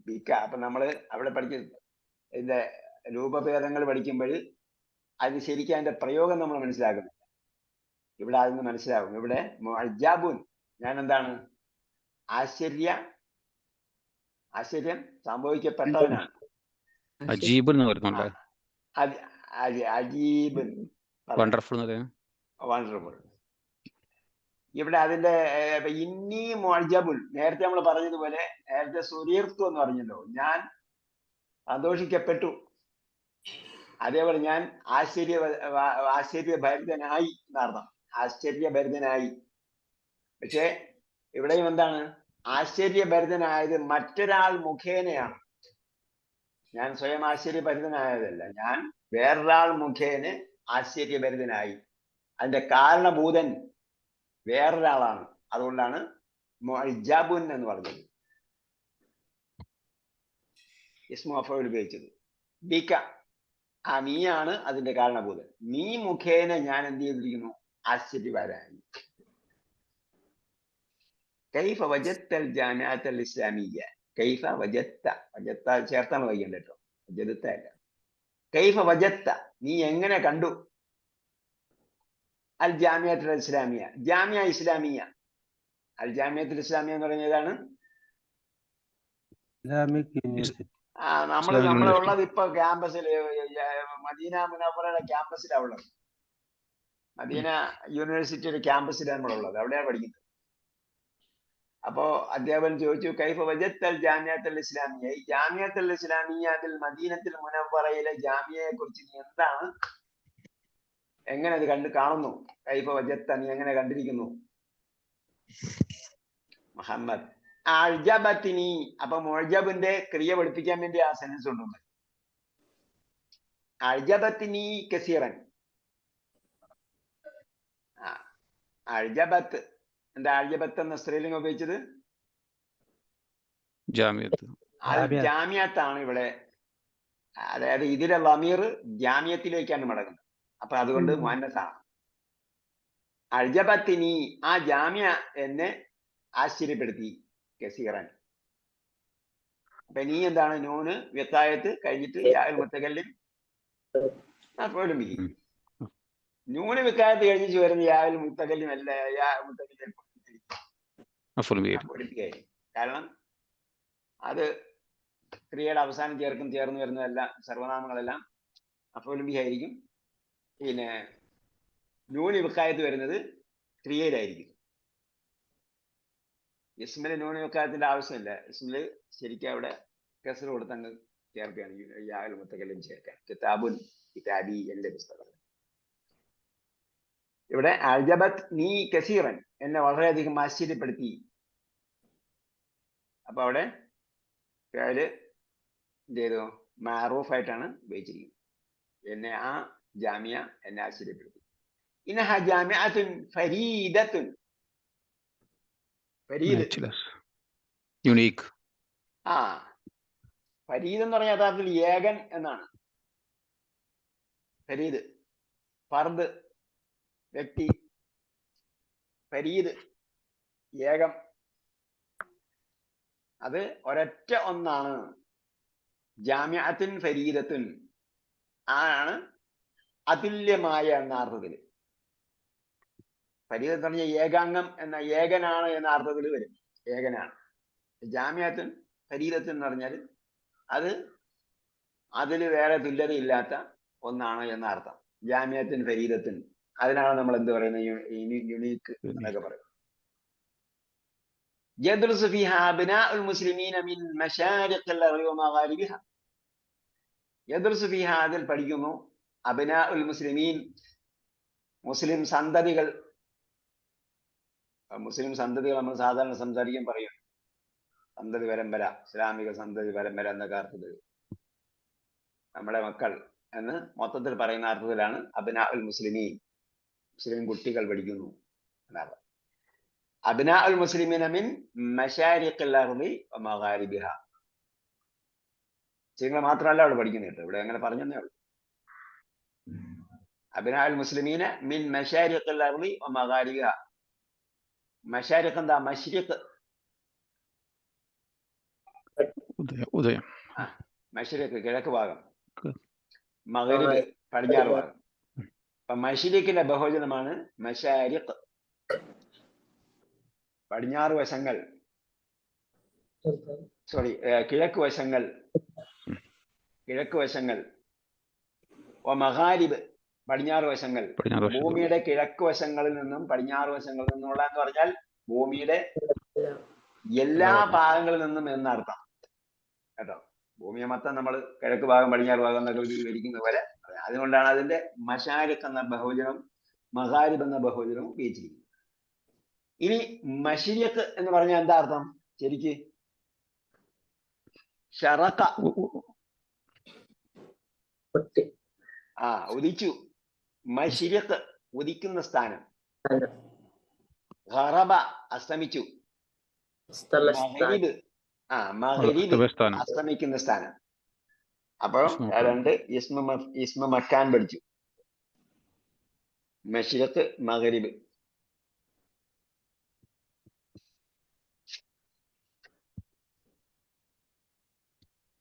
ബിക. അപ്പൊ നമ്മള് അവിടെ പഠിച്ച ഇതിന്റെ രൂപഭേദങ്ങൾ പഠിക്കുമ്പോൾ അത് ശരിക്കും അതിന്റെ പ്രയോഗം നമ്മൾ മനസ്സിലാക്കുന്നില്ല. ഇവിടെ അതൊന്ന് മനസ്സിലാകും. ഇവിടെ മുഅജ്ജബുൻ ഞാൻ എന്താണ്? ആശ്ചര്യം സംഭവിക്കപ്പെട്ടവനാണ്. അജീബ് എന്ന് പറയുന്നുണ്ട്. അജീബ് വണ്ടർഫുൾ. വണ്ടർഫുൾ. ഇവിടെ അതിന്റെ ഇന്നി മുഅജ്ജബുൻ നേരത്തെ നമ്മൾ പറഞ്ഞതുപോലെ, നേരത്തെ സുരീർത്തു എന്ന് പറഞ്ഞല്ലോ, ഞാൻ സന്തോഷിക്കപ്പെട്ടു. അതേപോലെ ഞാൻ ആശ്ചര്യഭരിതനായി എന്നർത്ഥം. ആശ്ചര്യഭരിതനായി. പക്ഷെ ഇവിടെയും എന്താണ്? ആശ്ചര്യഭരിതനായത് മറ്റൊരാൾ മുഖേനയാണ്. ഞാൻ സ്വയം ആശ്ചര്യഭരിതനായതല്ല, ഞാൻ വേറൊരാൾ മുഖേന ആശ്ചര്യഭരിതനായി. അതിന്റെ കാരണഭൂതൻ വേറൊരാളാണ്. അതുകൊണ്ടാണ് മുഅജ്ജബുൻ എന്ന് പറഞ്ഞത്, ഇസ്മു മഫ്ഊൽ ഉപയോഗിച്ചത്. ബിക നീയാണ് അതിന്റെ കാരണഭൂതൻ. നീ മുഖേന ഞാൻ എന്ത് ചെയ്തിരിക്കുന്നു? ആശ്ചര്യഭരിതനായി. കൈഫ വജദ്തൽ ജാമിഅത്തൽ ഇസ്ലാമിയ്യ. കൈഫ വജദ്ത. വജദ്ത ചേർത്താണ് വൈകേണ്ടത് കേട്ടോ, വജദ്ത അല്ല. കൈഫ വജദ്ത നീ എങ്ങനെ കണ്ടു? അൽ ജാമിഅത്തുൽ ഇസ്ലാമിയ. ജാമിഅ ഇസ്ലാമിയ. അൽ ജാമിഅത്തുൽ ഇസ്ലാമിയ എന്ന് പറയുന്നത് ഏതാണ്? Islamic university. നമ്മളുള്ളത് ഇപ്പൊ ക്യാമ്പസിൽ മദീന മുനവ്വറയുടെ ക്യാമ്പസിലാണ് ഉള്ളത്. മദീന യൂണിവേഴ്സിറ്റിയുടെ ക്യാമ്പസിലാണ് നമ്മളുള്ളത്. അവിടെയാണ് പഠിക്കുന്നത്. അപ്പോ അധ്യാപകൻ ചോദിച്ചു, കൈഫ വജദ്തൽ ജാമിഅത്തുൽ ഇസ്ലാമിയ. ഈ ജാമിഅത്തുൽ ഇസ്ലാമിയ അതിൽ മദീനത്തുൽ മുനവ്വറയിലെ ജാമിയയെ കുറിച്ച് നീ എന്താണ്, എങ്ങനെ അത് കാണുന്നു? കൈഫ വജദ്ത നീ എങ്ങനെ കണ്ടിരിക്കുന്നു? മുഹമ്മദ് അഅ്ജബത്നി. അപ്പൊ മുഅ്ജബിന്റെ ക്രിയ പഠിപ്പിക്കാൻ വേണ്ടി ആ സെൻസ് ഉണ്ട്. അഅ്ജബത്നി കസീറൻ. അഅ്ജബത്ത് എന്താ? അഅ്ജബത്ത് എന്ന സ്ത്രീലിംഗം ഉപയോഗിച്ചത് ജാമിയത്താണ് ഇവിടെ. അതായത് ഇതിലെ ലമീർ ജാമിയത്തിലേക്കാണ് മടങ്ങുന്നത്. അപ്പൊ അതുകൊണ്ട് മുഅന്നസാണ്. അഅ്ജബത്നി ആ ജാമിയ എന്നെ ആശ്ചര്യപ്പെടുത്തി. കസീറൻ. അപ്പൊ നീ എന്താണ്? നൂന് വ്യത്തായത്ത് കഴിഞ്ഞിട്ട് യാഉൽ മുത്തകല്ലിം മഫ്ഊലുൻ ബിഹി. നൂന് വിക്കായത്ത് കഴിഞ്ഞിട്ട് വരുന്ന യാഉൽ മുത്തകല്ലിം അല്ല, യാഉൽ മുത്തകല്ലിം കാരണം അത് ക്രിയയുടെ അവസാനം ചേർന്ന് വരുന്നതെല്ലാം സർവനാമങ്ങളെല്ലാം മഫ്ഊലുൻ ബിഹി ആയിരിക്കും. പിന്നെ നൂന് വിക്കായത്ത് വരുന്നത് ക്രിയയിലായിരിക്കും. ഇസ്മില് നൂന് വിക്കായത്തിന്റെ ആവശ്യമില്ല. ഇസ്മില് ശരിക്കും അവിടെ കസ്ർ കൊടുത്തങ്ങ് ചേർക്കുകയാണ്. യാഉൽ മുത്തകല്ലിം ചേർക്കാൻ. കിതാബുൻ, കിതാബി, എന്റെ പുസ്തകം. ഇവിടെ അഅ്ജബത് നീ കസീറൻ എന്നെ വളരെയധികം ആശ്ചര്യപ്പെടുത്തി. അപ്പൊ അവിടെ ഫിഅല് എന്ത് ചെയ്തു? മഅറൂഫ് ആയിട്ടാണ് ഉപയോഗിച്ചിരിക്കുന്നത്. എന്നെ ആ ജാമിയ എന്നെ ആശ്ചര്യപ്പെടുത്തി. ഇന്നഹ ജാമിഅത്തുൻ ഫരീദത്തുൻ. ഫരീദ് യുണീക്ക്. ഫരീദ് എന്ന് പറഞ്ഞാൽ യഥാർത്ഥത്തിൽ ഏകൻ എന്നാണ്. ഫരീദ് ഫർദ് വ്യക്തി, ഫരീദ് ഏകം. അത് ഒരൊറ്റ ഒന്നാണ്. ജാമിഅത്തുൻ ഫരീദത്തുൻ ആണ് അതുല്യമായ എന്ന അർത്ഥത്തിൽ. ഫരീദ് എന്ന് പറഞ്ഞ ഏകാംഗം എന്ന ഏകനാണ് എന്ന അർത്ഥത്തിൽ വരും. ഏകനാണ്. ജാമിഅത്തുൻ ഫരീദത്തുൻ എന്ന് പറഞ്ഞാൽ അത് അതിൽ വേറെ തുല്യതയില്ലാത്ത ഒന്നാണ് എന്ന അർത്ഥം. ജാമിഅത്തുൻ ഫരീദത്തുൻ. അതിനാണ് നമ്മൾ എന്ത് പറയുന്നത്? യുണീക്ക് എന്നൊക്കെ പറയും. يدرس فيها أبناء المسلمين من مشارق الأرض ومغاربها. يدرس فيها അതിൽ പഠിക്കുന്നു أبناء المسلمين മുസ്ലിം സന്തതികൾ. മുസ്ലിം സന്തതികൾ നമ്മൾ സാധാരണ സംസാരിക്കാൻ പറയും സന്തതി പരമ്പര, ഇസ്ലാമിക സന്തതി പരമ്പര എന്നൊക്കെ അർത്ഥത്തിൽ നമ്മുടെ മക്കൾ എന്ന് മൊത്തത്തിൽ പറയുന്ന അർത്ഥത്തിലാണ് അബ്നാഉൽ മുസ്ലിമീൻ, മുസ്ലിം കുട്ടികൾ പഠിക്കുന്നു എന്നാണ്. അബ്നാഉൽ മുസ്ലിമീന മിൻ മശാരിഖിൽ അർളി വ മഗാരിബിഹ. മുസ്ലിങ്ങൾ മാത്രമല്ല അവിടെ പഠിക്കുന്നത് കേട്ടോ, ഇവിടെ അങ്ങനെ പറഞ്ഞതേ ഉള്ളൂ. അബ്നാഉൽ മുസ്ലിമീന മിൻ മശാരിഖിൽ അർളി വ മഗാരിബിഹ. മശാരിഖ് എന്താ? മശ്രിഖ്, ഉദയം. മശ്രിഖ് കിഴക്ക് ഭാഗം, മഗ്രിബ് പടിഞ്ഞാറ് ഭാഗം. അപ്പൊ മശ്രിഖിന്റെ ബഹുവചനമാണ് മശാരിഖ്, പടിഞ്ഞാറ് വശങ്ങൾ, സോറി കിഴക്ക് വശങ്ങൾ, കിഴക്ക് വശങ്ങൾ. മഗാരിബ് പടിഞ്ഞാറ് വശങ്ങൾ. ഭൂമിയുടെ കിഴക്ക് വശങ്ങളിൽ നിന്നും പടിഞ്ഞാറ് വശങ്ങളിൽ നിന്നുള്ള എന്ന് പറഞ്ഞാൽ ഭൂമിയുടെ എല്ലാ ഭാഗങ്ങളിൽ നിന്നും എന്നർത്ഥം കേട്ടോ. ഭൂമിയെ മൊത്തം നമ്മൾ കിഴക്ക് ഭാഗം പടിഞ്ഞാറ് ഭാഗം എന്നൊക്കെ വിവരിക്കുന്ന പോലെ, അതുകൊണ്ടാണ് അതിന്റെ മശാരിഖ് എന്ന ബഹുവചനം മഗാരിബ് എന്ന ബഹുവചനം ഉപയോഗിച്ചിരിക്കുന്നത്. ഇനി മശ്രിഖ് എന്ന് പറഞ്ഞാൽ എന്താ അർത്ഥം ശരിക്ക്? ഷറഖ, ഉദിച്ചു. മശ്രിഖ് ഉദിക്കുന്ന സ്ഥാനം. ഖറബ അസ്തമിച്ചു. മഗ്രിബ് അസ്തമിക്കുന്ന സ്ഥാനം. അപ്പോൾ രണ്ട് ഇസ്മ മക്കാൻ പഠിച്ചു, മശ്രിഖ് മഗ്രിബ്.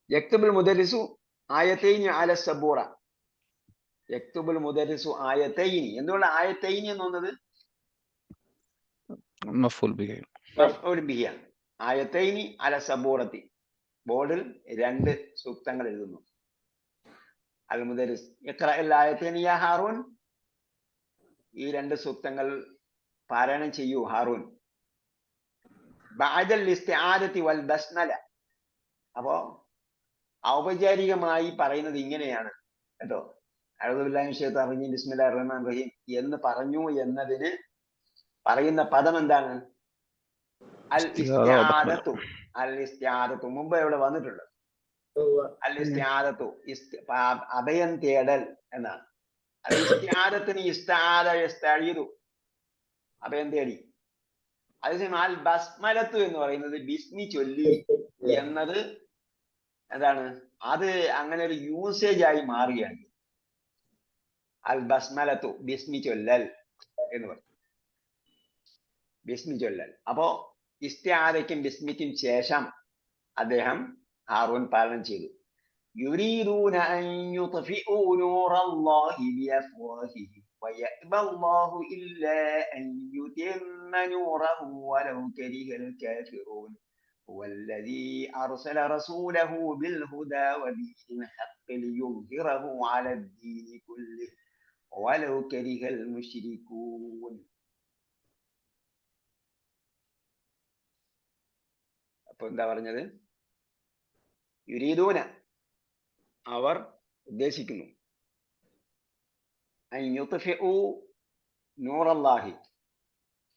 യക്തുബുൽ മുദരിസു ആയത്തൈനി അല സബൂറ. യക്തുബുൽ മുദരിസു ആയത്തൈനി. എന്തുകൊണ്ട് ആയത്തൈനി എന്ന് വന്നത്? മഫ്ഊൽ ബിഹി. മഫ്ഊൽ ബിഹി. ആയത്തൈനി അല സബൂറത്തി. ബോർഡിൽ രണ്ട് സൂക്തങ്ങൾ എഴുതുന്നു. അൽ മുദരിസ് ഇഖ്റഅൽ ആയത്തൈനി യാ ഹാറൂൻ. ഈ രണ്ട് സൂക്തങ്ങൾ പാരായണം ചെയ്യൂ ഹാറൂൻ. ബഅദൽ ഇസ്തിആദതി വൽ ബസ്മല. അപ്പോ ഔപചാരികമായി പറയുന്നത് ഇങ്ങനെയാണ് കേട്ടോ. അഊദു ബില്ലാഹി മിനശ് ശൈത്വാനിർ റജീം ബിസ്മില്ലാഹിർ റഹ്മാനിർ റഹീം എന്ന് പറഞ്ഞു എന്നതിന് പറയുന്ന പദം എന്താണ്? അൽ ഇസ്തിആദത്തു. അൽ ഇസ്തിആദത്തു മുമ്പ് ഇവിടെ വന്നിട്ടുണ്ട്. അൽ ഇസ്തിആദത്തു അഭയം തേടൽ എന്നാണ്. അൽ ഇസ്തിആദത്തിന് ഇസ്തആദ യസ്തഈദു, അഭയം തേടി. അതേസമയം അൽ ബസ്മലത്തു എന്ന് പറയുന്നത് ബിസ്മി ചൊല്ലി എന്നത് എന്താണ്? അത് അങ്ങനെ ഒരു യൂസേജ് ആയി മാറുകയാണ്. അൽ ബസ്മലത്തു ബിസ്മി ചൊല്ലൽ എന്ന് പറയും, ബിസ്മി ചൊല്ലൽ. അപ്പോ ഇസ്തിആദയ്ക്കും ബിസ്മിക്കും ശേഷം അദ്ദേഹം ഹാറൂൻ പാലനം ചെയ്തു. യുരീദൂന അൻ യുത്ഫിഉ നൂറല്ലാഹി ബിഅഫ്വാഹിഹിം വയഅബ അല്ലാഹു ഇല്ലാ അൻ യുതിമ്മ നൂറഹു വലൗ കരിഹൽ കാഫിറൂൻ والذي أرسل رسوله بالهدى ودين الحق ليظهره على الدين كله ولو كره المشركون. അപ്പൊ എന്താ പറഞ്ഞത്? യുരീദൂന അവർ ഉദ്ദേശിക്കുന്നു, അൻ യുത്ഫിഉ നൂറല്ലാഹി.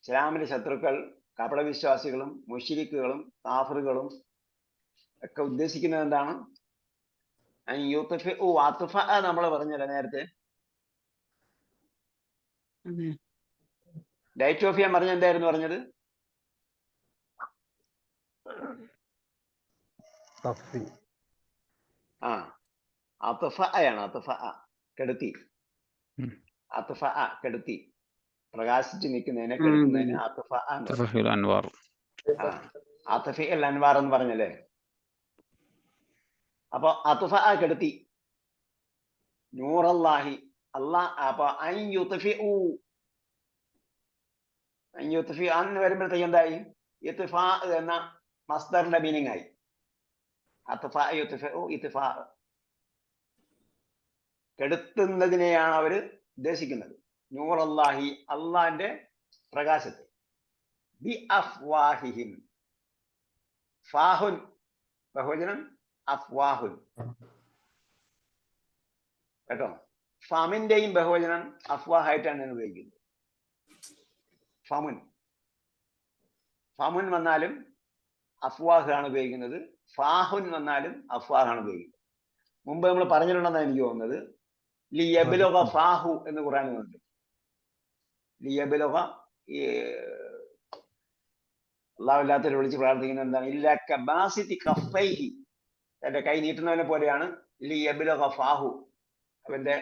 ഇസ്ലാമിന്റെ ശത്രുക്കൾ, കപടവിശ്വാസികളും മുശ്രിക്കുകളും കാഫിറുകളും ഒക്കെ ഉദ്ദേശിക്കുന്നത് എന്താണ്? നമ്മൾ പറഞ്ഞല്ലോ നേരത്തെ. ഡൈറ്റ് ഓഫ് ചെയ്യാൻ പറഞ്ഞ എന്തായിരുന്നു പറഞ്ഞത്? കെടുത്തി. കെടുത്തി, പ്രകാശിച്ചു നിൽക്കുന്നതിനെ കെടുത്തുന്നതിന് അത്ഫിഉൽ അൻവാർ എന്ന് പറഞ്ഞല്ലേ. അപ്പൊ അത്ഫ കെടുത്തി നൂറല്ലാഹി അല്ലാഹ്. അപ്പൊ അൻ യുത്ഫിഉ അന്ന് വരുമ്പോഴത്തേക്ക് എന്തായി? ഇത്ഫാ എന്ന മസ്ദറിന്റെ മീനിങ് ആയി. അത്ഫ യുത്ഫിഉ ഇത്ഫാ, കെടുത്തുന്നതിനെയാണ് അവര് ഉദ്ദേശിക്കുന്നത്. നൂറല്ലാഹി അള്ളാന്റെ പ്രകാശത്തെ. ബി അഫ്വാഹിഹിം ഫാഹുൻ ബഹുവചനം അഫ്വാഹുൻ. കേട്ടോ, ഫമിന്റെയും ബഹുവചനം അഫ്വാഹായിട്ടാണ് ഞാൻ ഉപയോഗിക്കുന്നത്. ഫമുൻ ഫമുൻ വന്നാലും അഫ്വാഹ് ആണ് ഉപയോഗിക്കുന്നത്, ഫാഹുൻ വന്നാലും അഫ്വാഹ് ആണ് ഉപയോഗിക്കുന്നത്. മുമ്പ് നമ്മൾ പറഞ്ഞിട്ടുണ്ടെന്നാണ് എനിക്ക് തോന്നുന്നത്. ലിയബ്ലുഗ ഫാഹു എന്ന് ഖുർആനിൽ വന്നിട്ടുണ്ട്. ലിയബ്ലുഗ, ഈ അല്ലാഹുവില്ലാത്തവരെ വിളിച്ച് പ്രാർത്ഥിക്കുന്നത് എന്താണ്? ഇല്ല കബാസിതി കഫൈഹി, തന്റെ കൈ നീട്ടുന്നവനെ പോലെയാണ്. ലിയബ്ലുഗ ഫാഹു, അവന്റെ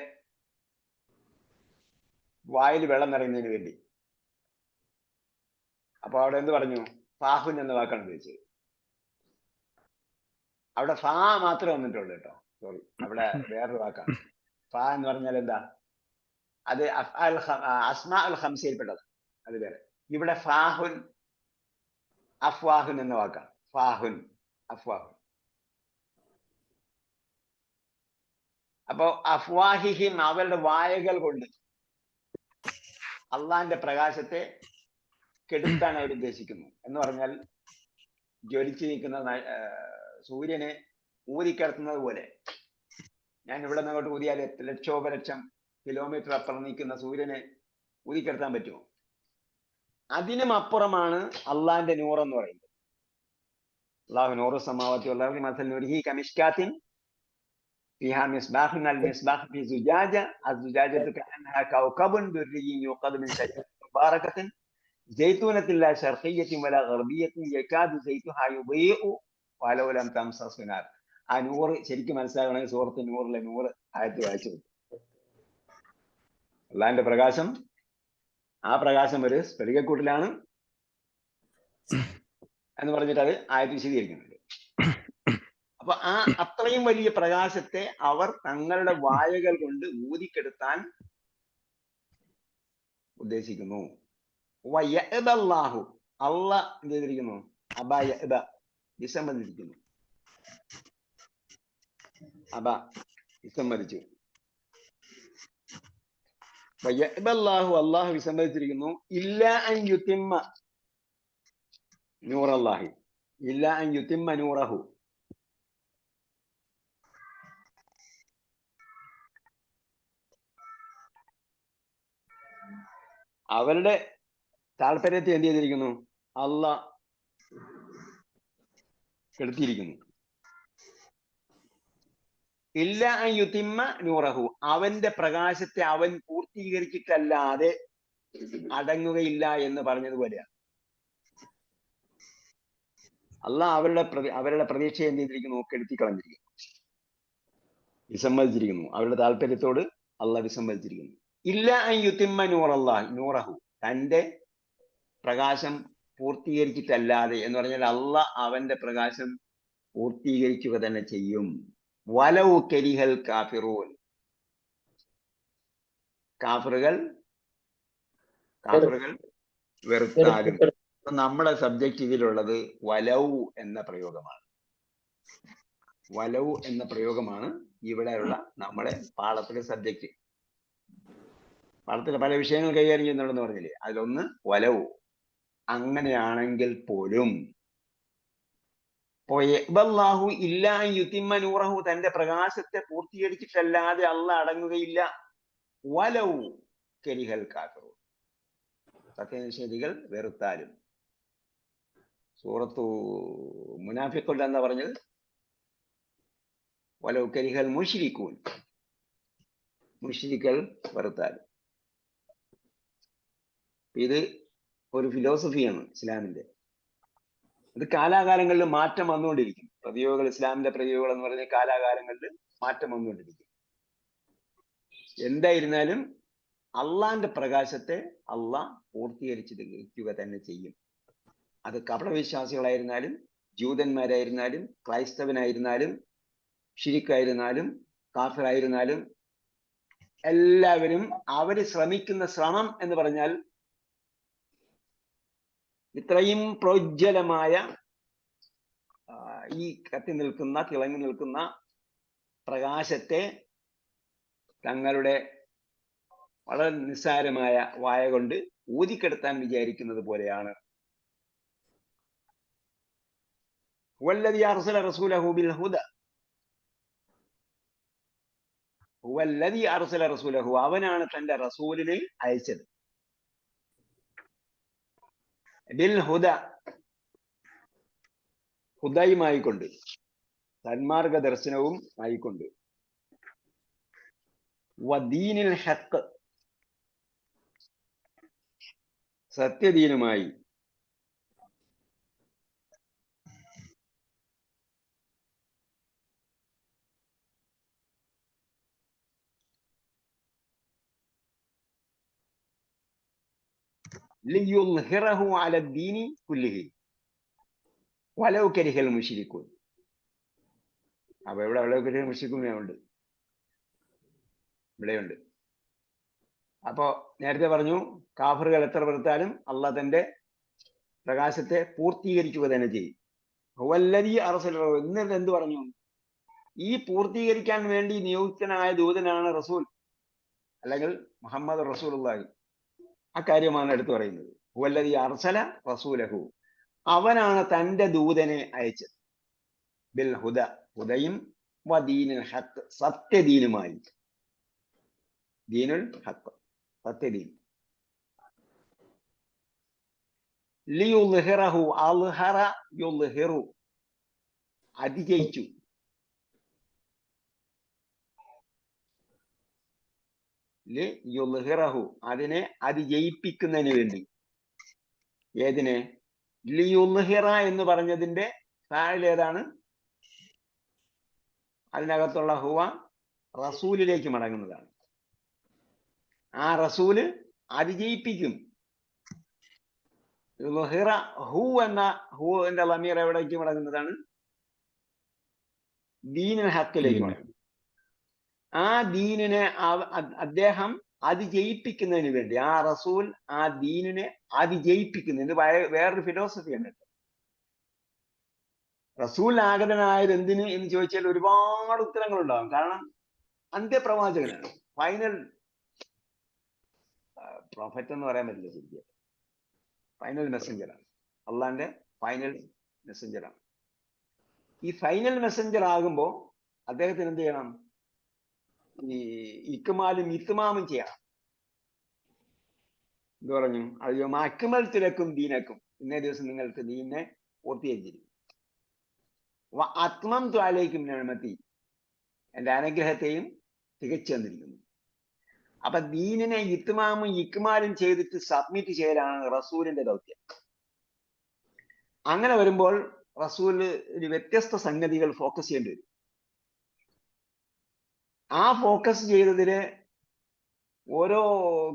വായിൽ വെള്ളം നിറയുന്നതിന് വേണ്ടി. അപ്പൊ അവിടെ എന്ത് പറഞ്ഞു? ഫാഹുൻ എന്ന വാക്കാണ് ഉപയോഗിച്ചത്. അവിടെ ഫാ മാത്രമേ വന്നിട്ടുള്ളൂ കേട്ടോ, സോറി, അവിടെ വേറൊരു വാക്കാണ്. ഫാ എന്ന് പറഞ്ഞാൽ എന്താ? അത് അസ്മാ അൽ ഖംസയിൽപ്പെട്ടത്, അത് വേറെ. ഇവിടെ ഫാഹുൻ അഫ്വാഹുൻ എന്ന വാക്കാണ്. ഫാഹുൻ അഫ്വാഹുൻ. അപ്പോ അഫ്വാഹിഹിം, അവരുടെ വായകൾ കൊണ്ട് അള്ളാന്റെ പ്രകാശത്തെ കെടുത്താൻ അവർ ഉദ്ദേശിക്കുന്നു. എന്ന് പറഞ്ഞാൽ ജ്വലിച്ചു നിൽക്കുന്ന സൂര്യനെ ഊതിക്കിടത്തുന്നത് പോലെ, ഞാൻ ഇവിടെ നിന്ന് അങ്ങോട്ട് ഊതിയാൽ ലക്ഷോപലക്ഷം കിലോമീറ്റർ അപ്പുറം നിൽക്കുന്ന സൂര്യനെ ഊതിക്കിടത്താൻ പറ്റുമോ? അതിനും അപ്പുറമാണ് അള്ളാന്റെ നൂർ എന്ന് പറയുന്നത്. അള്ളാഹു നൂറു സമാവാതി വൽ അർളി മസൽ നൂരിഹി കമിഷ്കാത്തിൻ ഫീഹാ മിസ്ബാഹുൻ അൽ മിസ്ബാഹ് ഫീ സുജാജ അസ്സുജാജതു കഅന്നഹാ കൗകബുൻ ദുർരിയ്യിൻ യുഖദു മിൻ ശജറത്തിൻ മുബാറകത്തിൻ സൈതൂനത്തിൻ ലാ ശർഖിയ്യത്തിൻ വലാ ഗർബിയ്യത്തിൻ യകാദു സൈതുഹാ യുദീഉ വലൗ ലം തംസസ്ഹു നാർ. ആ നൂറ് ശരിക്കും മനസ്സിലാകണമെങ്കിൽ സൂറത്ത് നൂറിലെ 100 ആയത്ത് വായിച്ചു. അള്ളാന്റെ പ്രകാശം, ആ പ്രകാശം ഒരു സ്ഫടികക്കൂട്ടിലാണ് എന്ന് പറഞ്ഞിട്ട് അത് ആയത്ത് വിശദീകരിക്കുന്നുണ്ട്. അപ്പൊ ആ അത്രയും വലിയ പ്രകാശത്തെ അവർ തങ്ങളുടെ വായകൾ കൊണ്ട് ഊതിക്കെടുത്താൻ ഉദ്ദേശിക്കുന്നു. വയഅബല്ലാഹു, അള്ളാഹ് എന്ത് ചെയ്തിരിക്കുന്നു? അബ വിസമ്മതിച്ചിരിക്കുന്നു. അബ വിസമ്മതിച്ചു. വയഅബല്ലാഹു, അള്ളാഹു വിസമ്മതിച്ചിരിക്കുന്നു. ഇല്ല അൻ യുതിമ്മ നൂറല്ലാഹി, ഇല്ല അൻ യുതിമ്മ നൂറഹു. അവരുടെ താല്പര്യത്തെ എന്ത് ചെയ്തിരിക്കുന്നു? അള്ളാഹ് കെടുത്തിയിരിക്കുന്നു. ഇല്ല അൻ യുതിമ്മ നൂറഹു, അവന്റെ പ്രകാശത്തെ അവൻ പൂർത്തീകരിച്ചിട്ടല്ലാതെ അടങ്ങുകയില്ല എന്ന് പറഞ്ഞതുപോലെയാണ്. അള്ളാഹ് അവരുടെ പ്രതീക്ഷയെ എന്ത് ചെയ്തിരിക്കുന്നു? കെടുത്തി കളഞ്ഞിരിക്കുന്നു, വിസമ്മതിച്ചിരിക്കുന്നു. അവരുടെ താല്പര്യത്തോട് അള്ളാഹ് വിസമ്മതിച്ചിരിക്കുന്നു. ഇല്ല അൻ യുതിമ്മ നൂറഹു, തന്റെ പ്രകാശം പൂർത്തീകരിച്ചിട്ടല്ലാതെ എന്ന് പറഞ്ഞാൽ അള്ളാഹ് അവന്റെ പ്രകാശം പൂർത്തീകരിക്കുക തന്നെ ചെയ്യും. വലൗ കരിഹൽ കാഫിറൂൻ, കാഫിറുകൾ വെറുത്താലും. നമ്മുടെ സബ്ജക്റ്റ് ഇതിലുള്ളത് വലൗ എന്ന പ്രയോഗമാണ്. വലൗ എന്ന പ്രയോഗമാണ് ഇവിടെയുള്ള നമ്മുടെ പാഠത്തിലെ സബ്ജക്റ്റ്. പാഠത്തിലെ പല വിഷയങ്ങൾ കൈകാര്യം ചെയ്യുന്നുണ്ടെന്ന് പറഞ്ഞില്ലേ, അതിലൊന്ന് വലൗ. അങ്ങനെയാണെങ്കിൽ പോലും ഇല്ല അൻ യുതിമ്മ നൂറഹു, തന്റെ പ്രകാശത്തെ പൂർത്തീകരിച്ചിട്ടല്ലാതെ അള്ളാഹ് അടങ്ങുകയില്ല. വലൗ കരിഹൽ കാഫിറൂൻ, സത്യനിഷേധികൾ വെറുത്താലും. സൂറത്തു മുനാഫിഖുൽ എന്താ പറഞ്ഞത്? വലൗ കരിഹൽ മുശ്രികൂൻ, മുശ്രിക്കുകൾ വെറുത്താലും. ഇത് ഒരു ഫിലോസഫിയാണ് ഇസ്ലാമിന്റെ. ഇത് കാലാകാലങ്ങളിൽ മാറ്റം വന്നുകൊണ്ടിരിക്കും. പ്രതിയോഗങ്ങൾ, ഇസ്ലാമിന്റെ പ്രതിയോഗങ്ങൾ എന്ന് പറഞ്ഞാൽ കാലാകാലങ്ങളിൽ മാറ്റം വന്നുകൊണ്ടിരിക്കും. എന്തായിരുന്നാലും അള്ളാന്റെ പ്രകാശത്തെ അള്ളാഹ് പൂർത്തീകരിച്ചിരിക്കുക തന്നെ ചെയ്യും. അത് കപടവിശ്വാസികളായിരുന്നാലും, ജൂതന്മാരായിരുന്നാലും, ക്രൈസ്തവനായിരുന്നാലും, ഷിരിക്കായിരുന്നാലും, കാഫിറായിരുന്നാലും, എല്ലാവരും അവര് ശ്രമിക്കുന്ന ശ്രമം എന്ന് പറഞ്ഞാൽ ഇത്രയും പ്രോജ്വലമായ ഈ കത്തി നിൽക്കുന്ന, തിളങ്ങി നിൽക്കുന്ന പ്രകാശത്തെ തങ്ങളുടെ വളരെ നിസ്സാരമായ വായ കൊണ്ട് ഊതിക്കെടുത്താൻ വിചാരിക്കുന്നത് പോലെയാണ്. ഹുവല്ലദീ അർസല റസൂലഹു ബിൽ ഹുദ, ഹുവല്ലദീ അർസല റസൂലഹു, അവനാണ് തന്റെ റസൂലിനെ അയച്ചത്, ബിൽ ഹുദ, ഹുദയുമായിക്കൊണ്ട്, സന്മാർഗ ദർശനവും ആയിക്കൊണ്ട്, വദീനിൽ ഹഖ്, സത്യദീനുമായി, ലിയുൽഹിറഹു അലദ്ദീനി കുല്ലിഹി വലൗ കരിഹൽ മുശ്രികൂൻ. അപ്പൊ ഇവിടെ വലൗ കരിഹൽ മുശ്രികൂൻ ഉണ്ട്, ഇവിടെയുണ്ട്. അപ്പോ നേരത്തെ പറഞ്ഞു കാഫറുകൾ എത്ര വെറുത്താലും അള്ളാഹ് തന്റെ പ്രകാശത്തെ പൂർത്തീകരിക്കുക തന്നെ ചെയ്യും. ഹുവല്ലദീ അർസല, എന്നിട്ട് എന്ത് പറഞ്ഞു? ഈ പൂർത്തീകരിക്കാൻ വേണ്ടി നിയുക്തനായ ദൂതനാണ് റസൂൽ, അല്ലെങ്കിൽ മുഹമ്മദ് റസൂലുള്ളാഹി. അക്കാര്യമാണ് എടുത്തു പറയുന്നത്. ഹുവല്ലദീ അർസല റസൂലഹു, അവനാണ് തന്റെ ദൂതനെ അയച്ചത്, ബിൽ ഹുദ, ഹുദയും, വദീനിൽ ഹഖ്, സത്യദീനുമായി. ദീനുൽ ഹഖ്, സത്യദീൻ. ലിയുൽഹിറഹു, അൽഹറ യുൽഹിറു, അതിജയിച്ചു. ലിയുൽഹിറഹു, അതിനെ അതിജയിപ്പിക്കുന്നതിന് വേണ്ടി. ഏതിനെ? ലിയുൽഹിറ എന്ന് പറഞ്ഞതിന്റെ ഫാഇൽ ഏതാണ്? അതിനകത്തുള്ള ഹുവ റസൂലിലേക്ക് മടങ്ങുന്നതാണ്. ആ റസൂല് അതിജയിപ്പിക്കും. ഹു എന്ന ലമീർ എവിടേക്ക് മടങ്ങുന്നതാണ്? ദീനുൽ ഹഖിലേക്ക് മടങ്ങും. ആ ദീനിനെ അദ്ദേഹം അതിജയിപ്പിക്കുന്നതിന് വേണ്ടി, ആ റസൂൽ ആ ദീനിനെ അതിജയിപ്പിക്കുന്നതിന് വേറൊരു ഫിലോസഫി ഉണ്ട്. റസൂൽ ആഗതനായത് എന്തിന് എന്ന് ചോദിച്ചാൽ ഒരുപാട് ഉത്തരങ്ങൾ ഉണ്ടാകും. കാരണം അന്ത്യപ്രവാചകനാണ്, ഫൈനൽ പ്രോഫറ്റ് എന്ന് പറയാൻ പറ്റില്ല, ശരിക്കും ഫൈനൽ മെസ്സഞ്ചറാണ്, അള്ളാന്റെ ഫൈനൽ മെസ്സഞ്ചറാണ്. ഈ ഫൈനൽ മെസ്സഞ്ചർ ആകുമ്പോൾ അദ്ദേഹത്തിന് എന്ത് ചെയ്യണം? ഈ ഇക്മാലും ഇത്മാമും ചെയ്യണം. എന്ത് പറഞ്ഞു? അയ്യോ അക്മൽ തിലക്കും ദീനക്കും, ഇന്നേ ദിവസം നിങ്ങൾക്ക് ദീനിനെ പൂർത്തീകരിച്ചിരിക്കും. അത്മംതു അലൈക്കും നിഅമതി, എന്റെ അനുഗ്രഹത്തെയും തികച്ചു തന്നിരിക്കുന്നു. അപ്പൊ ദീനിനെ ഇത്മാമും ഇക്മാലും ചെയ്തിട്ട് സബ്മിറ്റ് ചെയ്യലാണ് റസൂലിന്റെ ദൗത്യം. അങ്ങനെ വരുമ്പോൾ റസൂല് വ്യത്യസ്ത സംഗതികൾ ഫോക്കസ് ചെയ്യേണ്ടി വരും. ആ ഫോക്കസ് ചെയ്തതിന് ഓരോ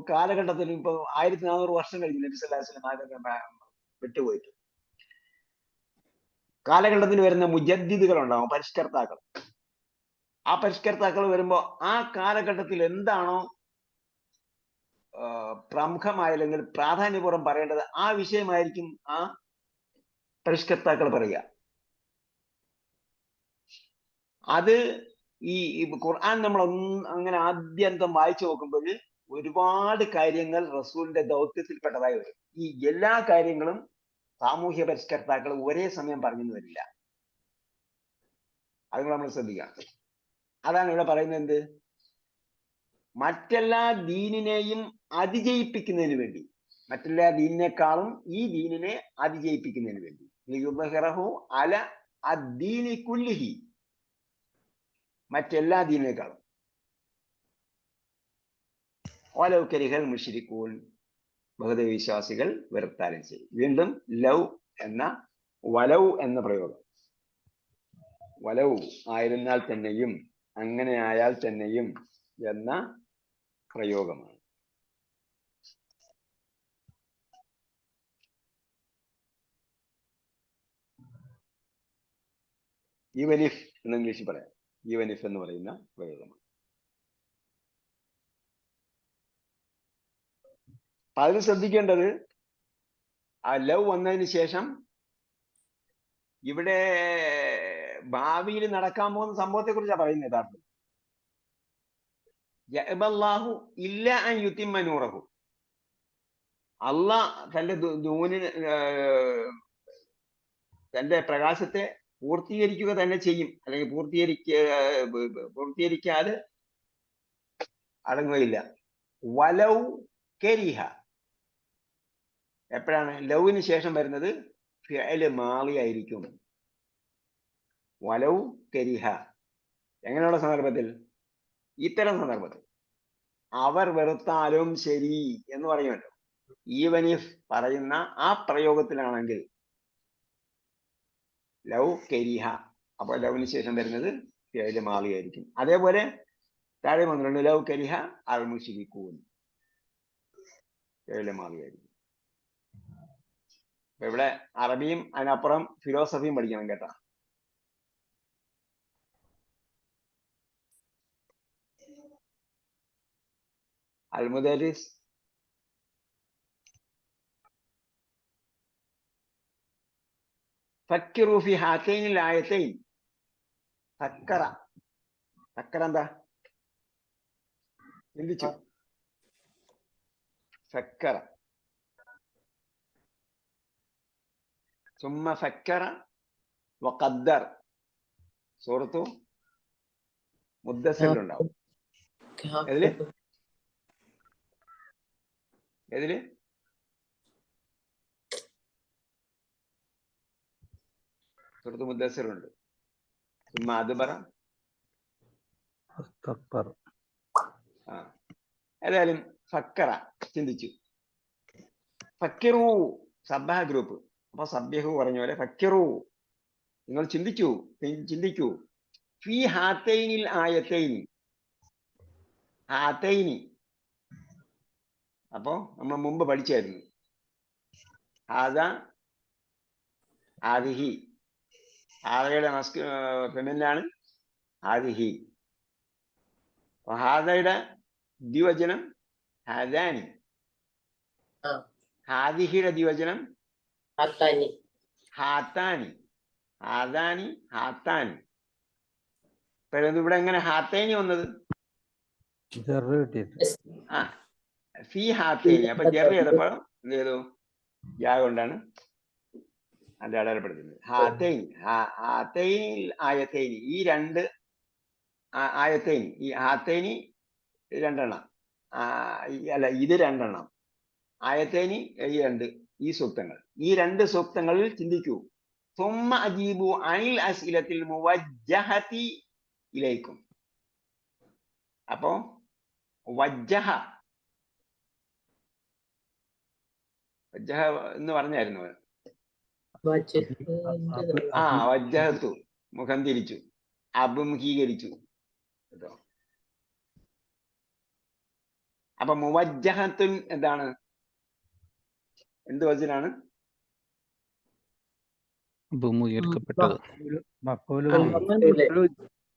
കാലഘട്ടത്തിലും, ഇപ്പൊ 1400 വർഷം കഴിഞ്ഞ് നബി സല്ലല്ലാഹു അലൈഹി വസല്ലം വിട്ടുപോയിട്ട്, കാലഘട്ടത്തിൽ വരുന്ന മുജദ്ദിദുകൾ ഉണ്ടാവും, പരിഷ്കർത്താക്കൾ. ആ പരിഷ്കർത്താക്കൾ വരുമ്പോൾ ആ കാലഘട്ടത്തിൽ എന്താണോ പ്രമുഖമായ അല്ലെങ്കിൽ പ്രാധാന്യപൂർവ്വം പറയേണ്ടത്, ആ വിഷയമായിരിക്കും ആ പരിഷ്കർത്താക്കൾ പറയുക. അത് ഈ ഖുർആൻ നമ്മൾ അങ്ങനെ ആദ്യന്തം വായിച്ചു നോക്കുമ്പോൾ ഒരുപാട് കാര്യങ്ങൾ റസൂലിന്റെ ദൗത്യത്തിൽപ്പെട്ടതായി വരും. ഈ എല്ലാ കാര്യങ്ങളും സാമൂഹ്യ പരിഷ്കർത്താക്കൾ ഒരേ സമയം പറഞ്ഞു വരില്ല. അത് നമ്മൾ ശ്രദ്ധിക്കണം. അതാണ് ഇവിടെ പറയുന്നത്. എന്ത്? മറ്റെല്ലാ ദീനിനെയും അതിജയിപ്പിക്കുന്നതിന് വേണ്ടി, മറ്റെല്ലാ ദീനിനേക്കാളും ഈ ദീനിനെ അതിജയിപ്പിക്കുന്നതിന് വേണ്ടി, ലിയുദ്ഹിറഹു അല അദ്ദീനി കുല്ലിഹി, മറ്റെല്ലാ ദീനിനേക്കാളും. വലൗ കരിഹൽ മുശ്രികൂൻ, ബഹുദൈവ വിശ്വാസികൾ വെറുത്താലും ശരി. വീണ്ടും ലൗ എന്ന വലൗ എന്ന പ്രയോഗം, വലൗ ആയിരുന്നാൽ തന്നെയും, അങ്ങനെ ആയാൽ തന്നെയും എന്ന പ്രയോഗമാണ്. ഈവൻ ഇഫ് എന്ന് ഇംഗ്ലീഷിൽ പറയാം. ഈവൻ ഇഫ് എന്ന് പറയുന്ന പ്രയോഗമാണ്. അതിൽ ശ്രദ്ധിക്കേണ്ടത്, ആ ലവ് വന്നതിന് ശേഷം ഇവിടെ ഭാവിയിൽ നടക്കാൻ പോകുന്ന സംഭവത്തെ കുറിച്ചാണ് പറയുന്നത്. യഥാർത്ഥം യഅബല്ലാഹു ഇല്ല അൻ യുതിമ്മ നൂറഹു, അള്ളാഹ് തന്റെ പ്രകാശത്തെ പൂർത്തീകരിക്കുക തന്നെ ചെയ്യും, അല്ലെങ്കിൽ പൂർത്തീകരിക്കാതെ അടങ്ങുകയില്ല. വലൗ കരിഹ എപ്പോഴാണ് ലൗവിന് ശേഷം വരുന്നത്? ഫിഅല് മാളി ആയിരിക്കും. വലൗ കരിഹ എങ്ങനെയുള്ള സന്ദർഭത്തിൽ? ഇത്തരം സന്ദർഭത്തിൽ അവർ വെറുത്താലും ശരി എന്ന് പറയുമല്ലോ. ഈവൻ ഇഫ് പറയുന്ന ആ പ്രയോഗത്തിലാണെങ്കിൽ ലൗ കരിഹ, അപ്പൊ ലൗവിന് ശേഷം വരുന്നത് ഫിഅല് മാളി ആയിരിക്കും. അതേപോലെ താഴെ വന്നിട്ടുണ്ട് ലൗ കരിഹ അൽ മുശ്രികൂൻ, ഫിഅല് മാളി ആയിരിക്കും. ഇവിടെ അറബിയും അതിനപ്പുറം ഫിലോസഫിയും പഠിക്കണം കേട്ടോ. അൽമുദരിസ് ഫക്കിറു ഫി ഹാതൈനിൽ ആയതൈൻ. ഫക്കറ, ഫക്കറ എന്താ? ചിന്തിച്ചു. ഫക്കറ സുമ്മ ഫക്കറ വഖദ്ദർ. സൂറത്തു മുദ്ദസ്സിലുണ്ടാവും. ഏതില്? സൂറത്തു മുദ്ദസ്സിലുണ്ട്. സുമ്മ അദ്ബറ. ഏതായാലും ഫക്കറ ചിന്തിച്ചു. ഫക്കിറു സബ്ബഹ ഗ്രൂപ്പ്. അപ്പൊ സബ്യഹു പറഞ്ഞ പോലെ ഫക്കിറു നിങ്ങൾ ചിന്തിക്കൂ. ഫി ഹാതൈനിൽ ആയതൈനി. ഹാതൈനി അപ്പോ നമ്മൾ മുമ്പ് പഠിച്ചായിരുന്നു. ഹാദ, ഹാദിഹി. ഹാദയുടെ ഫെമിനാണ് ഹാദിഹി. ഹാദയുടെ ദ്വിവചനം ഹാദാനി. ഹാദിഹിയുടെ ദ്വിവചനം ഹാത്താനി. ഹാദാനി, ഹാത്താനി. ഇവിടെ എങ്ങനെ ഹാത്തൈനി വന്നത്? ആ ഫി ഹാത്തൈനി. അപ്പൊ ജെറ് ചെയ്തപ്പോ എന്ത് ചെയ്തു? യാ കൊണ്ടാണ് അത് അടയാളപ്പെടുത്തുന്നത്. ഹാത്തൈനി, ഹാത്തൈനി ആയത്തൈനി. ഈ രണ്ട് ആയത്തൈനി, ഈ ഹാത്തൈനി രണ്ടെണ്ണം, അല്ല ഇത് രണ്ടെണ്ണം. ആയത്തേനി ഈ സൂക്തങ്ങൾ, ഈ രണ്ട് സൂക്തങ്ങളിൽ ചിന്തിക്കൂ. സുമ്മ അജീബു അനിൽ അസ്ഇലത്തിൽ മുവജ്ജഹതി ഇലൈക്കും. അപ്പോ വജ്ജഹ എന്ന് പറഞ്ഞായിരുന്നു. വജ്ജഹത്തു മുഖം തിരിച്ചു, അഭിമുഖീകരിച്ചു കേട്ടോ. അപ്പൊ മുവജ്ജഹത്തുൻ എന്താണ്? എന്ത് വചനാണ്? അഭിമുഖീകരിക്കപ്പെട്ടത്.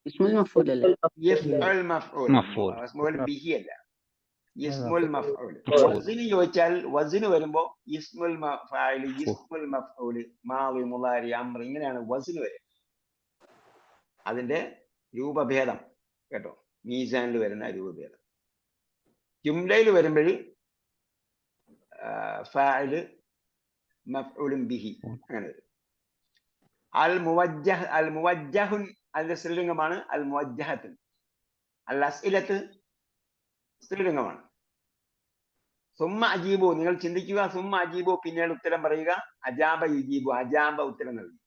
ഇസ്മുൽ മഫ്ഊൽ അല്ല, യഫ്ഉൽ മഫ്ഊൽ ബിഹി അല്ല, ഇസ്മുൽ മഫ്ഊൽ. വസ്ന് ചോദിച്ചാൽ വസ്ന് വരുമ്പോ ഇസ്മുൽ ഫാഇൽ, ഇസ്മുൽ മഫ്ഊൽ, മാളി, മുളാരി, അംർ, ഇങ്ങനെയാണ് വസ്ന് വരിക. അതിന്റെ രൂപഭേദം കേട്ടോ, മീസാനിൽ വരുന്ന രൂപഭേദം. ജുംലയിൽ വരുമ്പോൾ ഫാഇൽ മഫ്ഊലുൻ ബിഹി അങ്ങനെ വരും. അൽ മുവജ്ജഹുൻ അതിന്റെ സ്ത്രീലിംഗമാണ്. അൽ മുവജ്ജഹത്ത്. അൽ അസ്ഇലത്ത് സ്ത്രീലിംഗമാണ്. സുമ്മ അജീബു നിങ്ങൾ ചിന്തിക്കുക. സുമ്മ അജീബു പിന്നീട് ഉത്തരം പറയുക. അജാബ യുജീബു അജാബ ഉത്തരം നൽകി.